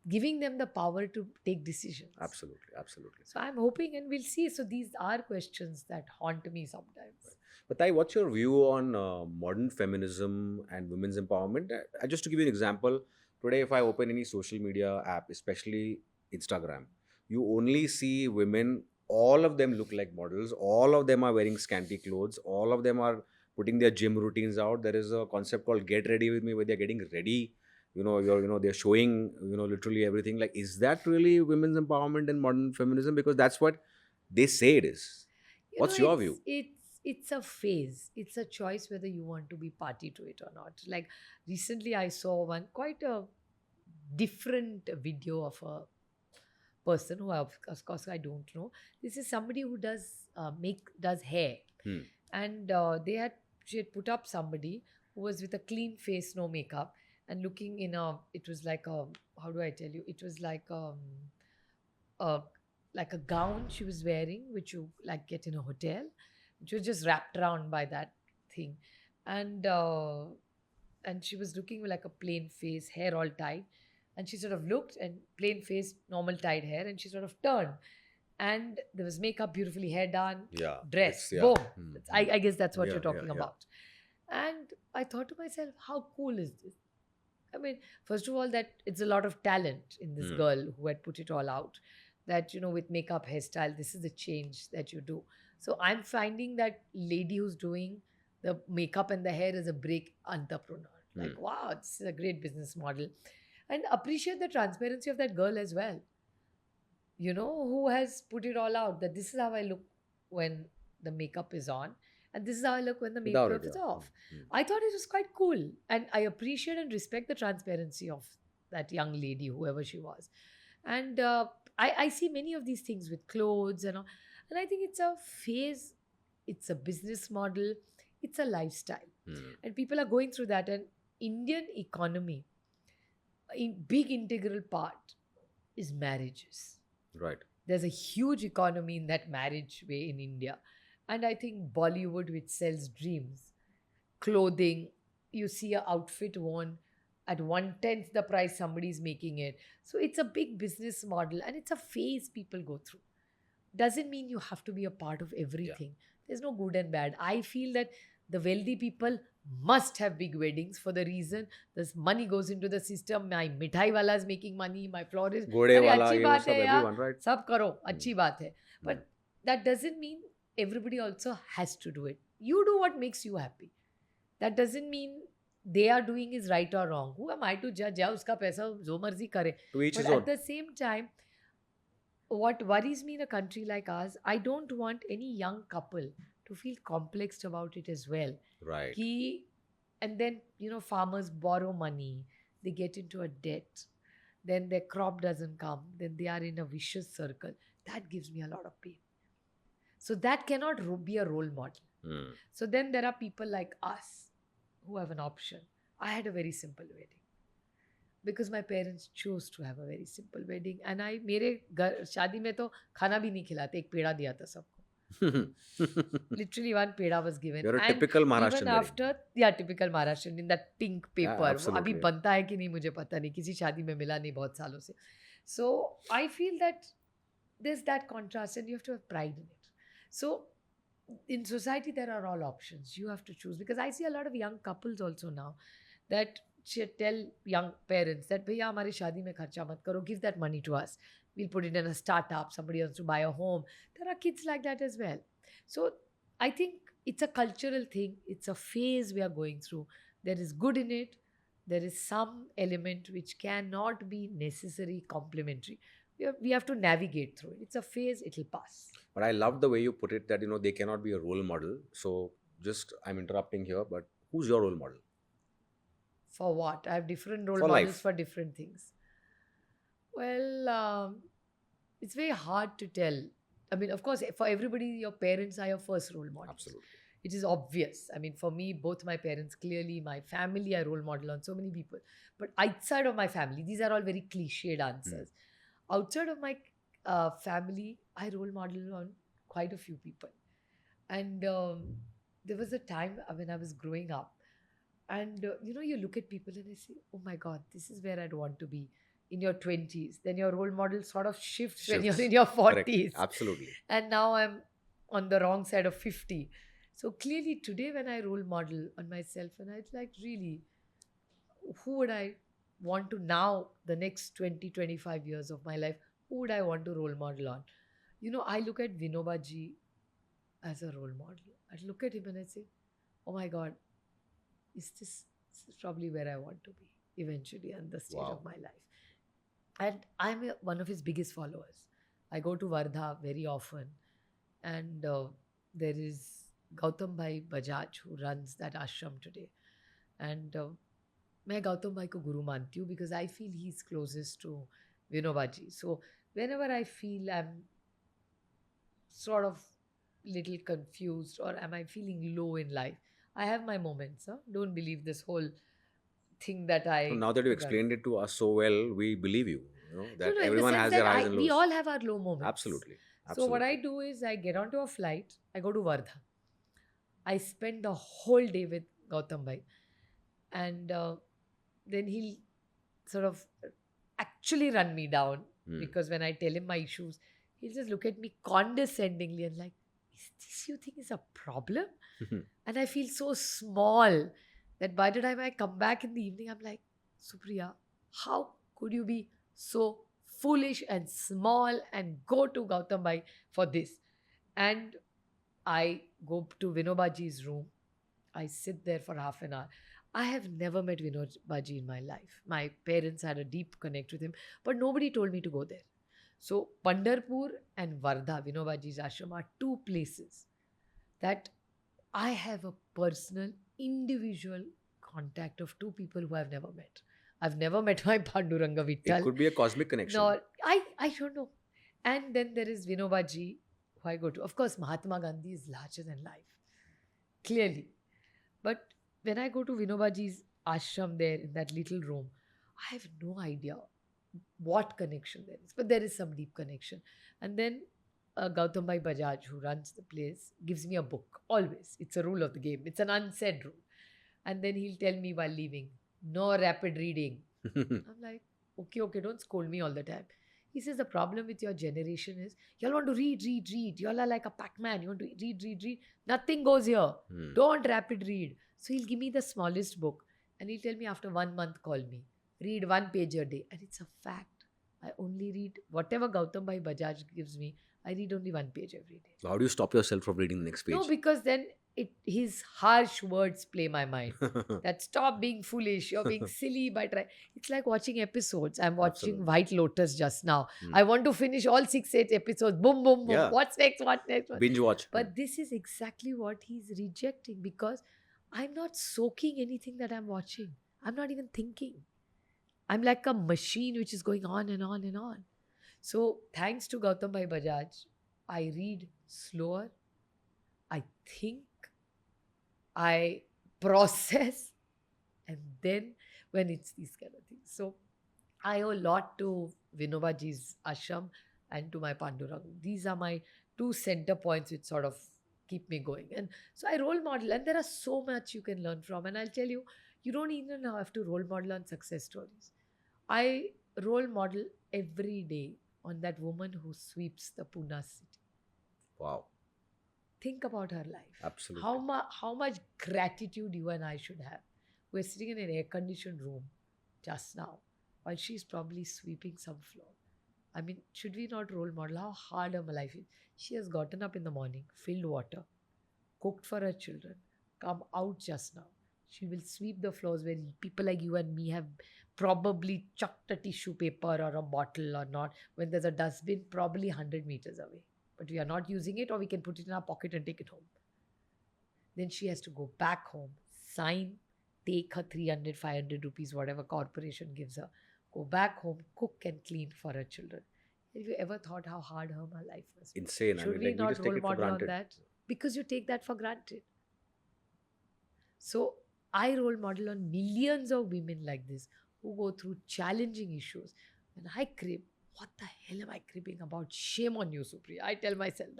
giving them the power to take decisions. Absolutely, absolutely. So I'm hoping, and we'll see. So these are questions that haunt me sometimes. But Tai, what's your view on modern feminism and women's empowerment? Just to give you an example, today if I open any social media app, especially Instagram, you only see women, all of them look like models, all of them are wearing scanty clothes, all of them are putting their gym routines out. There is a concept called Get Ready With Me where they're getting ready. They're showing, literally everything. Like, is that really women's empowerment and modern feminism? Because that's what they say it is. What's your view? It's a phase. It's a choice whether you want to be party to it or not. Like recently I saw quite a different video of a person who, of course, I don't know. This is somebody who does hair. And she had put up somebody who was with a clean face, no makeup, and looking it was like how do I tell you? It was like a gown she was wearing, which you like get in a hotel, which was just wrapped around by that thing. And she was looking like a plain face, hair all tied. And she sort of looked and plain face, normal tied hair, and she sort of turned. And there was makeup, beautifully hair done, dress, boom. I guess that's what you're talking about. And I thought to myself, how cool is this? I mean, first of all, that it's a lot of talent in this girl who had put it all out. That, with makeup, hairstyle, this is the change that you do. So I'm finding that lady who's doing the makeup and the hair is a break entrepreneur. Like, wow, this is a great business model. And appreciate the transparency of that girl as well. Who has put it all out, that this is how I look when the makeup is on. And this is how I look when the Without makeup it, is yeah. off. Mm. I thought it was quite cool. And I appreciate and respect the transparency of that young lady, whoever she was. And I see many of these things with clothes and all. And I think it's a phase, it's a business model, it's a lifestyle. Mm. And people are going through that. And Indian economy, in big integral part is marriages. Right. There's a huge economy in that marriage way in India. And I think Bollywood, which sells dreams, clothing, you see a outfit worn at 1/10 the price somebody's making it. So it's a big business model and it's a phase people go through. Doesn't mean you have to be a part of everything. There's no good and bad. I feel that the wealthy people must have big weddings for the reason this money goes into the system. My mithai wala is making money, my florist. Gode अरे wala, अच्छी ये वो बात सब, है यार, everyone, right? सब करो, अच्छी बात है. Hmm. But that doesn't mean everybody also has to do it. You do what makes you happy. That doesn't mean they are doing is right or wrong. Who am I to judge? या उसका पैसा जो मर्जी करे. To each But his own. at the same time, what worries me in a country like ours, I don't want any young couple to feel complexed about it as well. Right. And then, farmers borrow money, they get into a debt, then their crop doesn't come, then they are in a vicious circle. That gives me a lot of pain. So that cannot be a role model. Mm. So then there are people like us who have an option. I had a very simple wedding because my parents chose to have a very simple wedding. And मेरे शादी में तो खाना भी नहीं खिलाते, एक पेड़ा दिया था सबको. Literally one peda was given. You're a And typical Maharashtrian even wedding. after, yeah, typical Maharashtrian in that pink paper. वो absolutely. अभी बनता है कि नहीं मुझे पता नहीं, किसी शादी में मिला नहीं बहुत सालों से. So I feel that there's that contrast and you have to have pride in it. So in society there are all options. You have to choose, because I see a lot of young couples also now that tell young parents that भैया हमारी शादी में खर्चा मत करो, give that money to us. We'll put it in a startup. Somebody wants to buy a home. There are kids like that as well. So I think it's a cultural thing. It's a phase we are going through. There is good in it. There is some element which cannot be necessary complementary. We have to navigate through it. It's a phase. It'll pass. But I love the way you put it that, they cannot be a role model. So just, I'm interrupting here, but who's your role model? For what? I have different role For models life. for different things. Well, it's very hard to tell. I mean, of course, for everybody, your parents are your first role models. Absolutely. It is obvious. I mean, for me, both my parents, clearly, my family, I role model on so many people. But outside of my family, these are all very cliched answers. Outside of my family, I role model on quite a few people. And there was a time when I was growing up, and you look at people and I say, oh my God, this is where I'd want to be in your 20s. Then your role model sort of shifts when you're in your 40s. Correct. Absolutely. And now I'm on the wrong side of 50. So clearly today when I role model on myself, and I like, really, who would I want to now, the next 20, 25 years of my life, who would I want to role model on? I look at Vinoba ji as a role model. I look at him and I say, oh my God, this is probably where I want to be eventually on the stage of my life. And I'm one of his biggest followers. I go to Wardha very often. And there is Gautam Bhai Bajaj who runs that ashram today. And मैं Gautam Bhai को गुरु मानती हूँ because I feel he's closest to Vinoba ji. So whenever I feel I'm sort of little confused or am I feeling low in life, I have my moments. Huh? Don't believe this whole thing that I... So now that you run. explained it to us so well, we believe you. That No, in the everyone sense has that their highs and lows. we all have our low moments. Absolutely. So what I do is I get onto a flight, I go to Wardha. I spend the whole day with Gautam Bhai. And then he'll sort of actually run me down because when I tell him my issues, he'll just look at me condescendingly and like, is this you think is a problem? And I feel so small that by the time I come back in the evening, I'm like, Supriya, how could you be so foolish and small and go to Gautam Bhai for this? And I go to Vinobaji's room. I sit there for half an hour. I have never met Vinobaji in my life. My parents had a deep connect with him, but nobody told me to go there. So Pandharpur and Wardha, Vinobaji's ashram, are two places that I have a personal, individual contact of two people who I've never met. I've never met my Panduranga It Vittal. could be a cosmic connection. No, I don't know. And then there is Vinoba Ji, who I go to. Of course, Mahatma Gandhi is larger than life, clearly. But when I go to Vinoba Ji's ashram there in that little room, I have no idea what connection there is. But there is some deep connection. And then Gautam Bhai Bajaj, who runs the place, gives me a book. Always. It's a rule of the game. It's an unsaid rule. And then he'll tell me while leaving, no rapid reading. I'm like, okay, don't scold me all the time. He says the problem with your generation is y'all want to read. Y'all are like a Pac-Man. You want to read. Nothing goes here. Hmm. Don't rapid read. So he'll give me the smallest book and he'll tell me after 1 month, call me. Read 1 page a day. And it's a fact. I only read whatever Gautam Bhai Bajaj gives me. I read only 1 page every day. So how do you stop yourself from reading the next page? No, because then his harsh words play my mind. That stop being foolish, you're being silly by trying. It's like watching episodes. I'm watching Absolutely. White Lotus just now. Hmm. I want to finish all 6-8 episodes. Boom, boom, boom. Yeah. What's next? Binge watch. But this is exactly what he's rejecting because I'm not soaking anything that I'm watching. I'm not even thinking. I'm like a machine which is going on and on and on. So thanks to Gautam Bhai Bajaj, I read slower, I think, I process, and then when it's these kind of things. So I owe a lot to Vinoba Ji's ashram and to my Pandurang. These are my two center points which sort of keep me going. And so I role model, and there are so much you can learn from. And I'll tell you, you don't even have to role model on success stories. I role model every day on that woman who sweeps the Pune city. Wow. Think about her life. Absolutely. How much gratitude you and I should have. We're sitting in an air-conditioned room just now while she's probably sweeping some floor. I mean, should we not role model how hard her life is? She has gotten up in the morning, filled water, cooked for her children, come out just now. She will sweep the floors where people like you and me have probably chucked a tissue paper or a bottle or not. When there's a dustbin, probably 100 meters away. But we are not using it, or we can put it in our pocket and take it home. Then she has to go back home, sign, take her 300, 500 rupees, whatever corporation gives her, go back home, cook and clean for her children. Have you ever thought how hard her life must be? Insane. Should I mean, we like, we not just take role it for model on granted. that? Because you take that for granted. So I role model on millions of women like this who go through challenging issues. When I crib, what the hell am I cribbing about? Shame on you, Supriya. I tell myself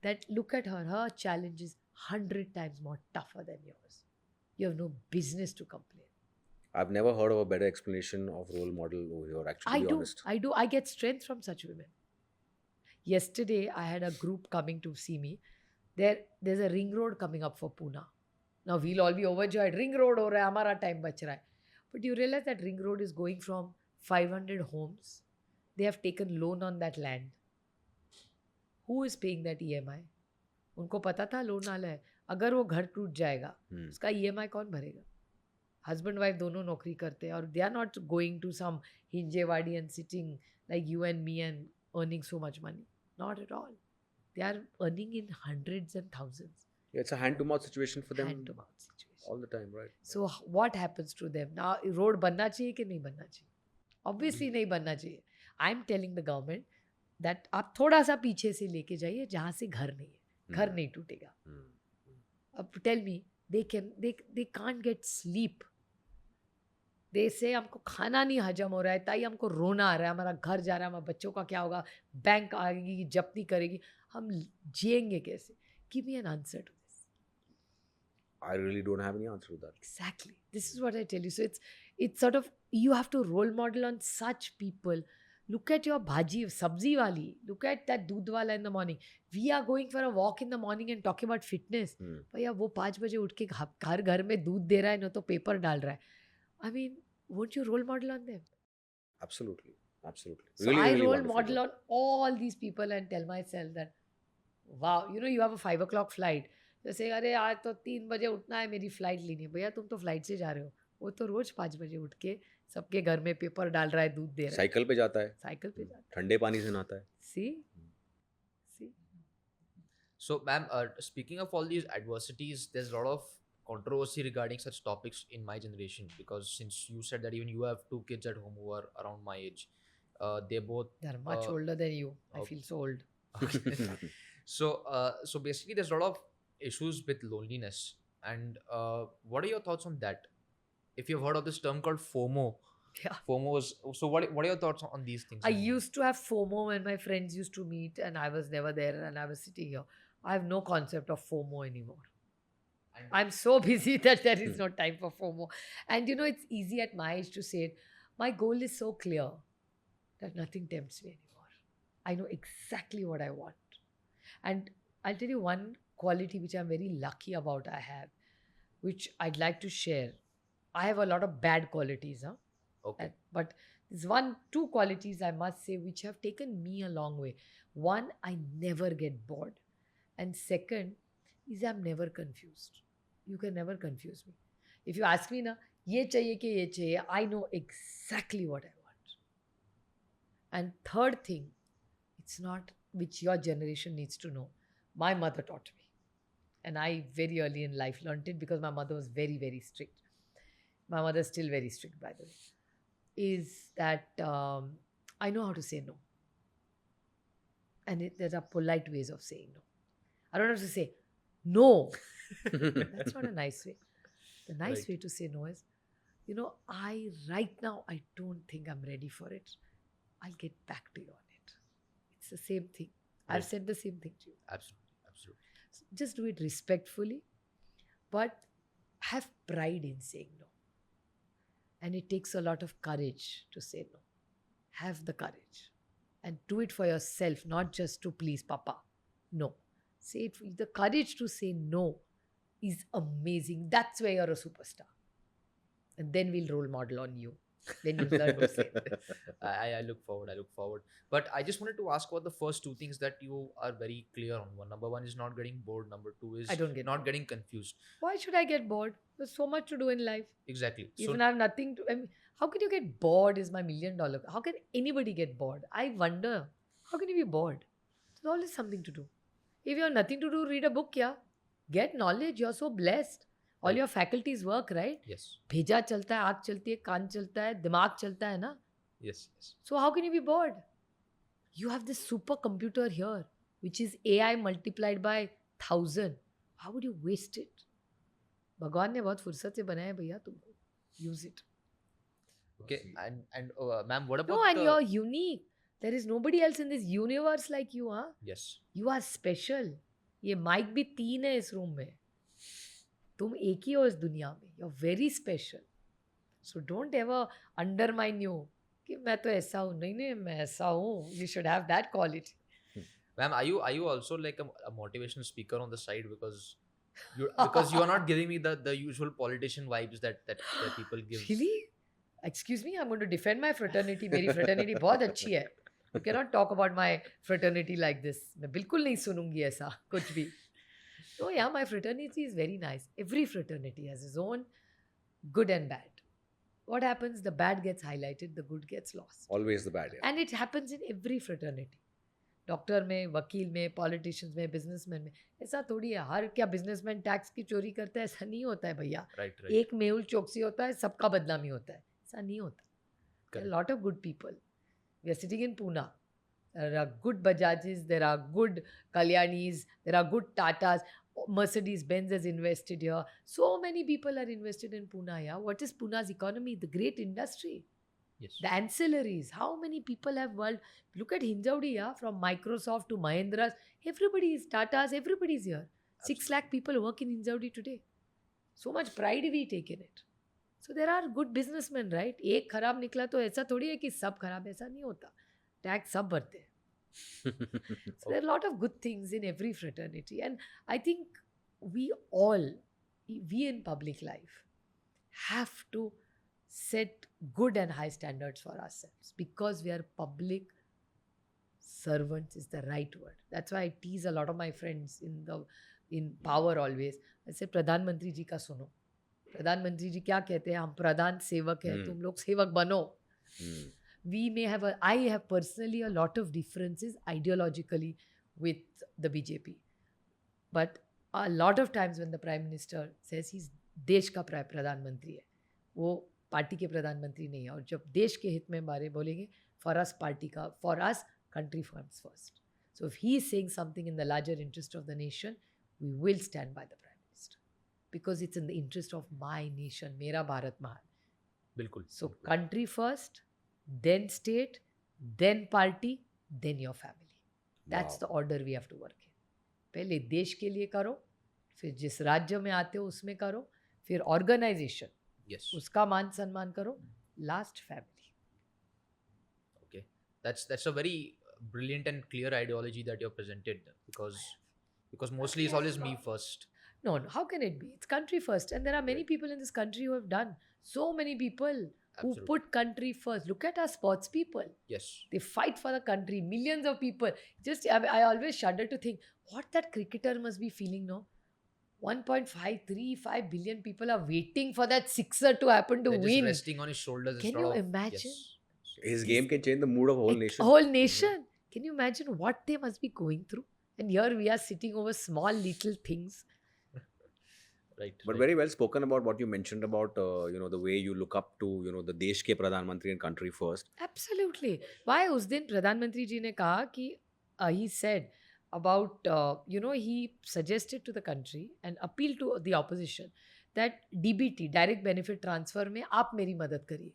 that look at her. Her challenge is 100 times more tougher than yours. You have no business to complain. I've never heard of a better explanation of role model over here, actually, to be honest. I do. I get strength from such women. Yesterday, I had a group coming to see me. There's a ring road coming up for Pune. Now, we'll all be overjoyed. Ring road ho raha hai, hamara time bach raha hai. But you realize that ring road is going from 500 homes. They have taken loan on that land. Who is paying that EMI? उनको पता था loan आला है. अगर वो घर टूट जाएगा, उसका EMI कौन भरेगा? Husband wife दोनों नौकरी करते हैं और they are not going to some Hinjewadi and sitting like you and me and earning so much money. Not at all. They are earning in hundreds and thousands. Yeah, it's a hand-to-mouth situation for them Hand-to-mouth situation. all the time, right? So what happens to them? Now, road बनना चाहिए कि नहीं बनना चाहिए? Obviously नहीं बनना चाहिए. I'm telling the government that आप थोड़ा सा पीछे से लेके जाइए जहाँ से घर नहीं है. घर नहीं टूटेगा. अब tell me, they can't get sleep. They say हमको खाना नहीं हजम हो रहा है, ताई हमको रोना आ रहा है, हमारा घर जा रहा है, हमारे बच्चों का क्या होगा, बैंक आएगी, जप्ती करेगी, हम जिएंगे कैसे? Give me an answer to this. I really don't have any answer to that. Exactly. This is what I tell you. So it's sort of, you have to role model on such people. Look at your bhaji, sabzi wali. Look at that doodh wala in the morning. We are going for a walk in the morning and talking about fitness. भैया वो 5 बजे उठ के हर घर में दूध दे रहा है, न तो पेपर डाल रहा है. I mean, won't you role model on them? Absolutely. Absolutely. So Really, I really role wonderful model job. on all these people and tell myself that, wow, you have a 5 o'clock flight. जैसे अरे आज तो 3 बजे उठना है, मेरी flight लेनी है. भैया तुम तो फ्लाइट से जा रहे हो. वो तो रोज 5 बजे उठ के सबके घर में पेपर डाल रहा है, दूध दे रहा है. साइकिल पे जाता है. साइकिल पे जाता है. ठंडे पानी से नहाता है. See? So, ma'am, speaking of all these adversities, there's a lot of controversy regarding such topics in my generation, because since you said that even you have two kids at home who are around my age, they both. They're much older than you. I feel so old. So basically, there's a lot of issues with loneliness. And what are your thoughts on that? If you've heard of this term called FOMO, Yeah. FOMO is so. What are your thoughts on these things? I used to have FOMO when my friends used to meet and I was never there and I was sitting here. I have no concept of FOMO anymore. And- I'm so busy that there is no time for FOMO. And you know, it's easy at my age to say it. My goal is so clear that nothing tempts me anymore. I know exactly what I want. And I'll tell you one quality which I'm very lucky about I have, which I'd like to share. I have a lot of bad qualities, huh? Okay. But there's two qualities I must say which have taken me a long way. One, I never get bored. And second is I'm never confused. You can never confuse me. If you ask me, na, ye chahiye ki ye chahiye, I know exactly what I want. And third thing, it's not which your generation needs to know. My mother taught me. And I very early in life learned it because my mother was very, very strict. My mother is still very strict, by the way. Is that I know how to say no. And there are polite ways of saying no. I don't have to say no. That's not a nice way. The nice Right. way to say no is, right now, I don't think I'm ready for it. I'll get back to you on it. It's the same thing. I've Right. said the same thing to you. Absolutely. So just do it respectfully, but have pride in saying no. And it takes a lot of courage to say no. Have the courage and do it for yourself, not just to please Papa. No. Say it. The courage to say no is amazing. That's where you're a superstar. And then we'll role model on you. Then you'll learn to say no. I look forward. But I just wanted to ask about the first two things that you are very clear on. Number one is not getting bored. Number two is I don't get not bored. getting confused. Why should I get bored? There's so much to do in life. Exactly. Even I have nothing to. How can you get bored? Is my $1 million. How can anybody get bored? I wonder. How can you be bored? There's always something to do. If you have nothing to do, read a book, yeah. Get knowledge. You're so blessed. All Right. your faculties work, right? Yes. भेजा चलता है, आँख चलती है, कान चलता है, दिमाग चलता है ना. Yes. So how can you be bored? You have this supercomputer here, which is AI multiplied by 1,000. How would you waste it? भगवान ने बहुत फुर्सत से बनाया है भैया तुमको. Use it. Okay. And ma'am, what about No, and the- you're unique. There is nobody else in this universe like you, huh? Yes. You are special. ये माइक भी 3 है इस रूम में. तुम एक ही हो इस दुनिया में. You're very special. So don't ever undermine you. कि मैं तो ऐसा हूँ. नहीं, मैं ऐसा हूँ. You should have that quality. Ma'am, are you also like a motivational speaker on the side, because you are not giving me the usual politician vibes that people give. Really? Excuse me, I'm going to defend my fraternity. मेरी fraternity बहुत अच्छी है. You cannot talk about my fraternity like this. मैं बिल्कुल नहीं सुनूंगी ऐसा कुछ भी. So yeah, my fraternity is very nice. Every fraternity has its own good and bad. What happens? The bad gets highlighted, the good gets lost. Always the bad. Yeah. And it happens in every fraternity. Doctor में, वकील में, politicians में, businessman में. ऐसा थोड़ी है हर क्या businessman tax की चोरी करता है. ऐसा नहीं होता है भैया. Right. एक मेहुल चौकसी होता है, सबका बदनामी होता है. ऐसा नहीं होता. There are a lot of good people. We are sitting in Pune. There are good Bajajis, there are good Kalyanis, there are good Tatas. Mercedes-Benz has invested here. So many people are invested in Pune. Yeah? What is Pune's economy? The great industry. Yes. The ancillaries. How many people have world? Look at Hinjawdi, yeah? From Microsoft to Mahindra's. Everybody is Tata's, everybody is here. 6 lakh people work in Hinjawdi today. So much pride we take in it. So there are good businessmen, right? एक खराब निकला तो ऐसा थोड़ी है कि सब खराब. ऐसा नहीं होता. Tax सब भरते हैं. So there are a lot of good things in every fraternity. And I think we in public life, have to set good and high standards for ourselves, because we are public servants is the right word. That's why I tease a lot of my friends in power always. I say, प्रधानमंत्री जी का सुनो. प्रधानमंत्री जी क्या कहते हैं? हम प्रधान सेवक हैं, तुम लोग सेवक बनो. I have personally a lot of differences ideologically with the BJP. But a lot of times when the Prime Minister says he's देश का प्रधानमंत्री है, वो पार्टी के प्रधानमंत्री नहीं है, और जब देश के हित में बारे बोलेंगे, for us पार्टी का, for us country comes first. So if he is saying something in the larger interest of the nation, we will stand by the Prime Minister, because it's in the interest of my nation, मेरा भारत महान. बिल्कुल. So country first, then state, then party, then your family. That's the order we have to work in. पहले देश के लिए करो, फिर जिस राज्य में आते हो उसमें करो, फिर ऑर्गेनाइजेशन, Yes. उसका मान सम्मान करो, last family. Okay. That's a very brilliant and clear ideology that you've presented, because mostly it's always me first. No, how can it be? It's country first. And there are many people in this country who have done. So many people who Absolutely. put country first. Look at our sports people. Yes. They fight for the country. Millions of people. I always shudder to think what that cricketer must be feeling now. 1.535 billion people are waiting for that sixer to happen to They're win. just resting on his shoulders. Can instead you of- imagine? Yes. His game can change the mood of a whole A nation. whole nation. Can you imagine what they must be going through? And here we are sitting over small little things. Right. But right. very well spoken about what you mentioned about the way you look up to the देश के प्रधानमंत्री and country first. Absolutely. Why उस दिन प्रधानमंत्री जी ने कहा कि he said about he suggested to the country and appealed to the opposition that DBT direct benefit transfer में आप मेरी मदद करिए,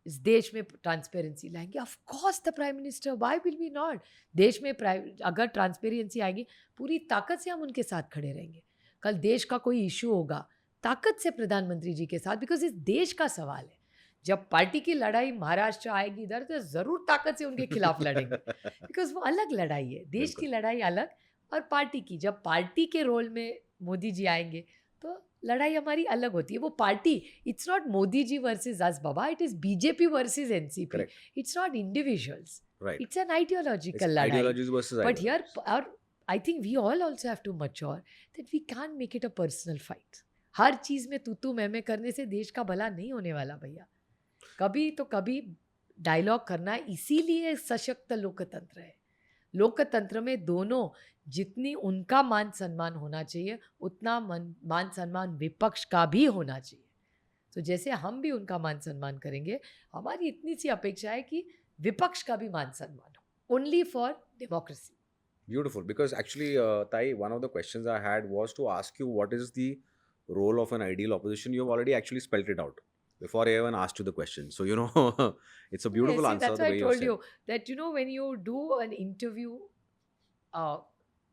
इस देश में ट्रांसपेरेंसी लाएंगे. Of course the prime minister, why will we not. देश में अगर ट्रांसपेरेंसी आएगी, पूरी ताकत से हम उनके साथ खड़े रहेंगे. कल देश का कोई इशू होगा, ताकत से प्रधानमंत्री जी के साथ, बिकॉज इस देश का सवाल है. जब पार्टी की लड़ाई महाराष्ट्र आएगी इधर, तो ज़रूर ताकत से उनके खिलाफ लड़ेंगे, बिकॉज वो अलग लड़ाई है. देश की लड़ाई अलग और पार्टी की. जब पार्टी के रोल में मोदी जी आएंगे तो लड़ाई हमारी अलग होती है. वो party, it's not Modi ji versus us बाबा, it is BJP versus NCP. Correct. It's not individuals, Right. It's an ideological It's लड़ाई. ideologies versus But ideologies. here, I think we all also have to mature that we can't make it a personal fight. हर चीज़ में तू मैं करने से देश का भला नहीं होने वाला भैया. कभी तो कभी डायलॉग करना, इसीलिए सशक्त लोकतंत्र है. लोकतंत्र में दोनों, जितनी उनका मान सम्मान होना चाहिए उतना मान सम्मान विपक्ष का भी होना चाहिए. तो जैसे हम भी उनका मान सम्मान करेंगे, हमारी इतनी सी अपेक्षा है कि विपक्ष का भी मान सम्मान हो. Only for democracy. Beautiful. Because actually, Tai, one of the questions I had was to ask you what is the role of an ideal opposition. You've already actually spelled it out before I even asked you the question. So, it's a beautiful Yes, see, answer. that's the why way I you told said. you that when you do an interview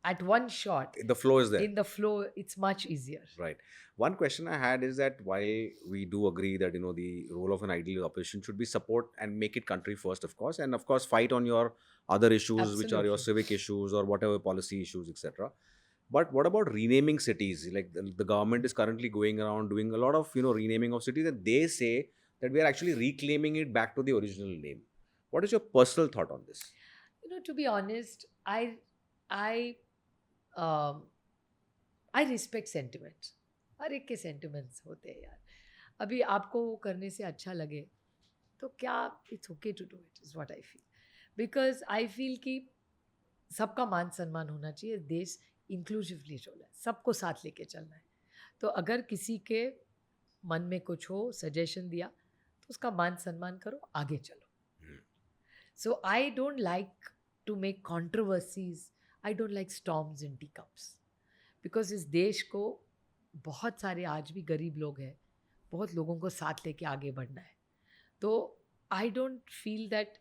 at one shot, The flow is there. in the flow, it's much easier. Right. One question I had is that while we do agree that the role of an ideal opposition should be support and make it country first, of course, and of course fight on your other issues, which are your Absolutely. civic issues or whatever policy issues, etc. But what about renaming cities? Like the government is currently going around doing a lot of renaming of cities, and they say that we are actually reclaiming it back to the original name. What is your personal thought on this? To be honest, I respect sentiments. हर एक के sentiments होते हैं यार. अभी आपको वो करने से अच्छा लगे तो क्या, it's okay to do it, is what I feel. Because I feel कि सबका मान सम्मान होना चाहिए. देश इंक्लूसिवली चला है, सबको साथ लेके चलना है. तो अगर किसी के मन में कुछ हो, सजेशन दिया, तो उसका मान सम्मान करो, आगे चलो. So I don't like to make controversies. I don't like storms in teacups. Because इस देश को बहुत सारे आज भी गरीब लोग हैं, बहुत लोगों को साथ लेके आगे बढ़ना है. तो I don't feel that,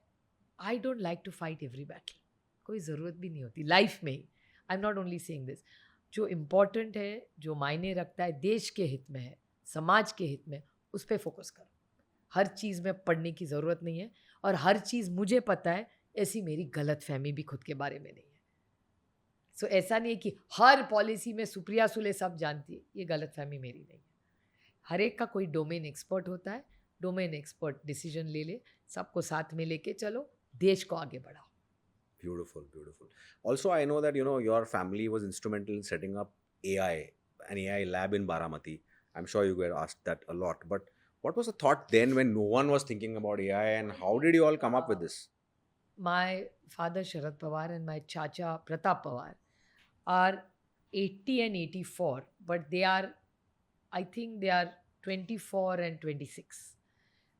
I don't like to fight every battle. कोई ज़रूरत भी नहीं होती लाइफ में ही. I'm not only saying this. जो इम्पोर्टेंट है, जो मायने रखता है, देश के हित में है, समाज के हित में, उस पर फोकस करो. हर चीज़ में पढ़ने की ज़रूरत नहीं है, और हर चीज़ मुझे पता है, ऐसी मेरी गलत फहमी भी खुद के बारे में नहीं है. सो ऐसा नहीं है कि हर पॉलिसी में सुप्रिया सुले सब जानती है, ये गलत फहमी मेरी नहीं है. हर एक का कोई डोमेन एक्सपर्ट होता है, डोमेन एक्सपर्ट डिसीजन ले ले, सबको साथ में लेके चलो, देश को आगे बढ़ाओ. Beautiful, beautiful. Also, I know that your family was instrumental in setting up an AI lab in Baramati. I'm sure you were asked that a lot. But what was the thought then when no one was thinking about AI, and how did you all come up with this? My father Sharad Pawar and my chacha Pratap Pawar are 80 and 84, but they are, I think they are 24 and 26.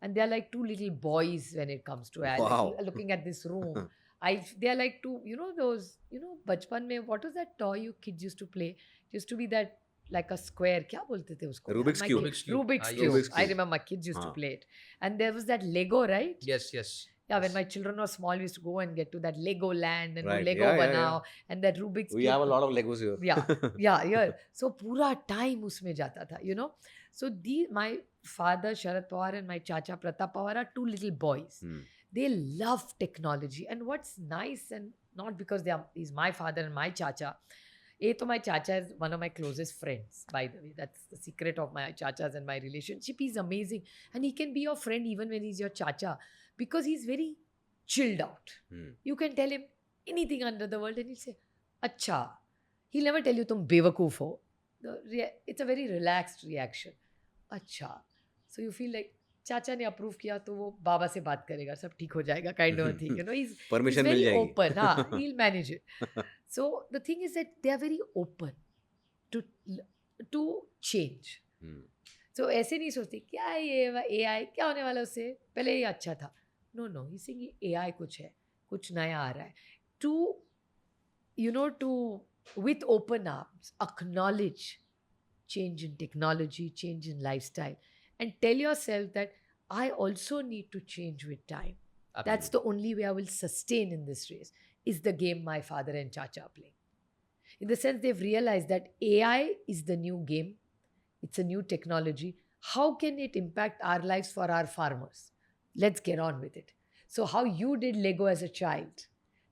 And they're like two little boys when it comes to Wow. looking at this room. They're like two, those, bachpan mein, what was that toy you kids used to play? It used to be that like a square. Kya bolte the usko? Rubik's My Cube. kid- Rubik's Cube. Rubik's Ah, Cube. yes. Rubik's I Cube. remember my kids used to Ah. play it. And there was that Lego, right? Yes, yes. Yeah, when yes. my children were small, we used to go and get to that Lego land and Right. do Lego Yeah, yeah, banao and that Rubik's We Cube. have a lot of Legos here. Yeah, yeah. So pura time usme jata tha. So my father Sharad Pawar and my chacha Pratap Pawar are two little boys. Hmm. They love technology, and what's nice, and not because he's my father and my chacha. My chacha is one of my closest friends, by the way. That's the secret of my chachas and my relationship. He's amazing, and he can be your friend even when he's your chacha because he's very chilled out. Hmm. You can tell him anything under the world, and he'll say, "Acha." He'll never tell you "tum bewakoof ho." It's a very relaxed reaction. Acha. So you feel like चाचा ने approve किया तो वो बाबा से बात करेगा सब ठीक हो जाएगा kind of a thing. He's Permission mill very जाएगी. open. हाँ, he'll manage it. So the thing is that they are very open to change. Hmm. So ऐसे नहीं सोचते क्या ये AI क्या होने वाला उससे पहले ये अच्छा था. No, he's saying ये AI कुछ है, कुछ नया आ रहा है. To with open arms acknowledge change in technology, change in lifestyle, and tell yourself that I also need to change with time. That's the only way I will sustain in this race, is the game my father and Chacha are playing. In the sense they've realized that AI is the new game, it's a new technology. How can it impact our lives for our farmers? Let's get on with it. So, how you did Lego as a child,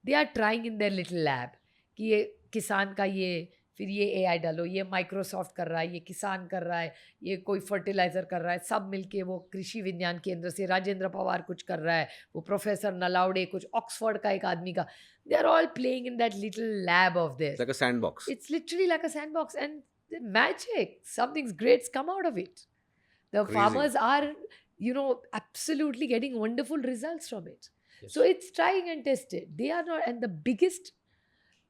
they are trying in their little lab कि ये किसान का ये फिर ये AI डालो, ये Microsoft कर रहा है, ये किसान कर रहा है, ये कोई फर्टिलाइजर कर रहा है, सब मिलके वो कृषि विज्ञान केंद्र से राजेंद्र पवार कुछ कर रहा है, वो प्रोफेसर नलावड़े कुछ ऑक्सफोर्ड का एक आदमी का, they are all playing in that little lab of theirs. It's like a sandbox. It's literally like a sandbox, and the magic, something's great's come out of it. The Crazy. farmers are, absolutely getting wonderful results from it. Yes. So it's trying and tested. They are not, and the biggest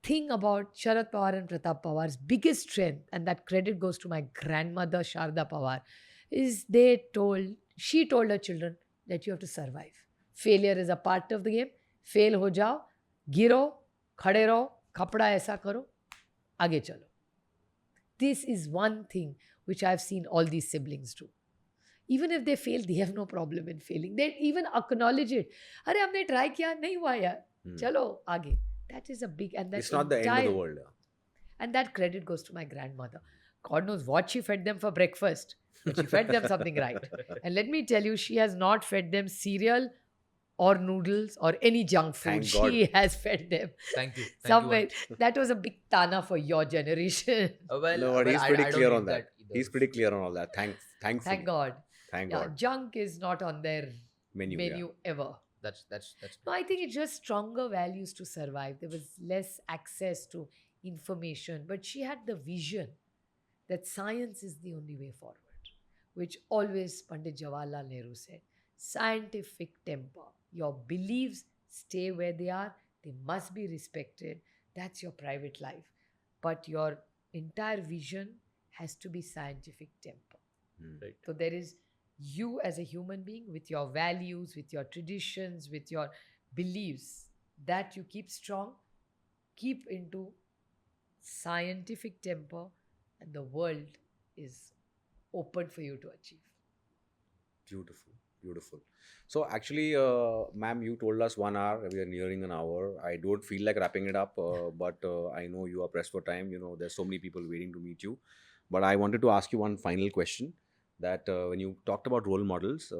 thing about Sharad Pawar and Pratap Pawar's biggest strength, and that credit goes to my grandmother Sharda Pawar, is she told her children that you have to survive. Failure is a part of the game. Fail ho jao, giro, khade raho, kapda aisa karo, aage chalo. This is one thing which I've seen all these siblings do. Even if they fail, they have no problem in failing. They even acknowledge it. अरे हमने try किया नहीं हुआ यार. चलो आगे. That is a big, and that It's not the end of the world. And that credit goes to my grandmother. God knows what she fed them for breakfast, but she fed them something right. And let me tell you, she has not fed them cereal or noodles or any junk food. Thank She God. has fed them Thank you. somewhere. That was a big tana for your generation. Well, No, but he's I pretty don't clear need on that. either. He's pretty clear on all that. Thankfully. Thank God. Thank Yeah, God. junk is not on their Menu. menu ever. That's No, I think it's just stronger values to survive. There was less access to information, but she had the vision that science is the only way forward, which always Pandit Jawaharlal Nehru said. Scientific temper. Your beliefs stay where they are. They must be respected. That's your private life. But your entire vision has to be scientific temper. Right. So there is you as a human being with your values, with your traditions, with your beliefs that you keep strong, keep into scientific temper, and the world is open for you to achieve. Beautiful. Beautiful. So actually, ma'am, you told us 1 hour. We are nearing an hour. I don't feel like wrapping it up, but I know you are pressed for time. There's so many people waiting to meet you. But I wanted to ask you one final question. That when you talked about role models,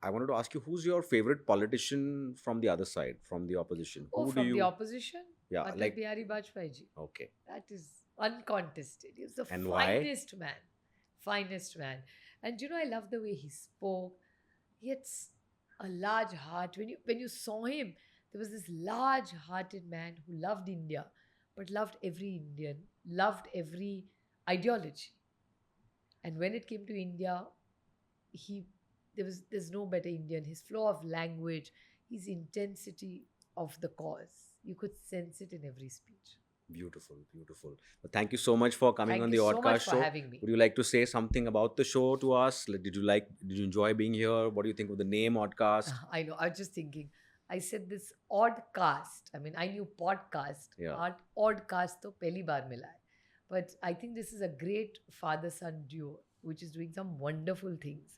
I wanted to ask you, who's your favorite politician from the other side, from the opposition? Oh, Who from do you? the opposition? Yeah, Atal like Bihari Vajpayee ji. okay. That is uncontested. He's the And why? finest man. Finest man. And I love the way he spoke. He had a large heart. When you saw him, there was this large-hearted man who loved India, but loved every Indian, loved every ideology. And when it came to India, there's no better Indian. His flow of language, his intensity of the cause, you could sense it in every speech. Beautiful, beautiful. Well, thank you so much for coming Thank on you the so much Oddcast for show. having me. Would you like to say something about the show to us? Did you enjoy being here? What do you think of the name Oddcast? I know. I was just thinking. I said this odd cast. I mean, I knew podcast. Yeah. Odd cast to pehli baar mila hai. But I think this is a great father-son duo which is doing some wonderful things.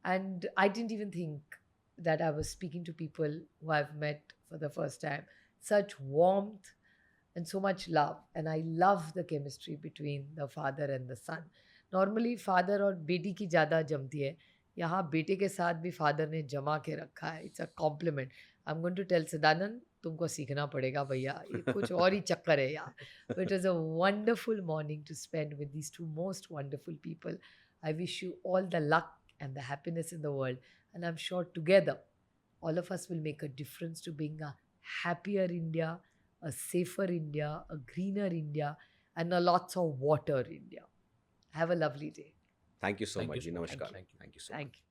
And I didn't even think that I was speaking to people who I've met for the first time. Such warmth and so much love. And I love the chemistry between the father and the son. Normally father और बेटी की ज़्यादा जमती है. यहाँ बेटे के साथ भी फादर ने जमा के रखा है. It's a compliment. I am going to tell Sadanand तुमको सीखना पड़ेगा भैया, ये कुछ और ही चक्कर है यार. But it was a wonderful morning to spend with these two most wonderful people. I wish you all the luck and the happiness in the world, and I'm sure together all of us will make a difference to being a happier India, a safer India, a greener India, and a lots of water India. Have a lovely day. Thank you so Thank you much. so much. Namaskar. Thank you. Thank you so much. Thank you.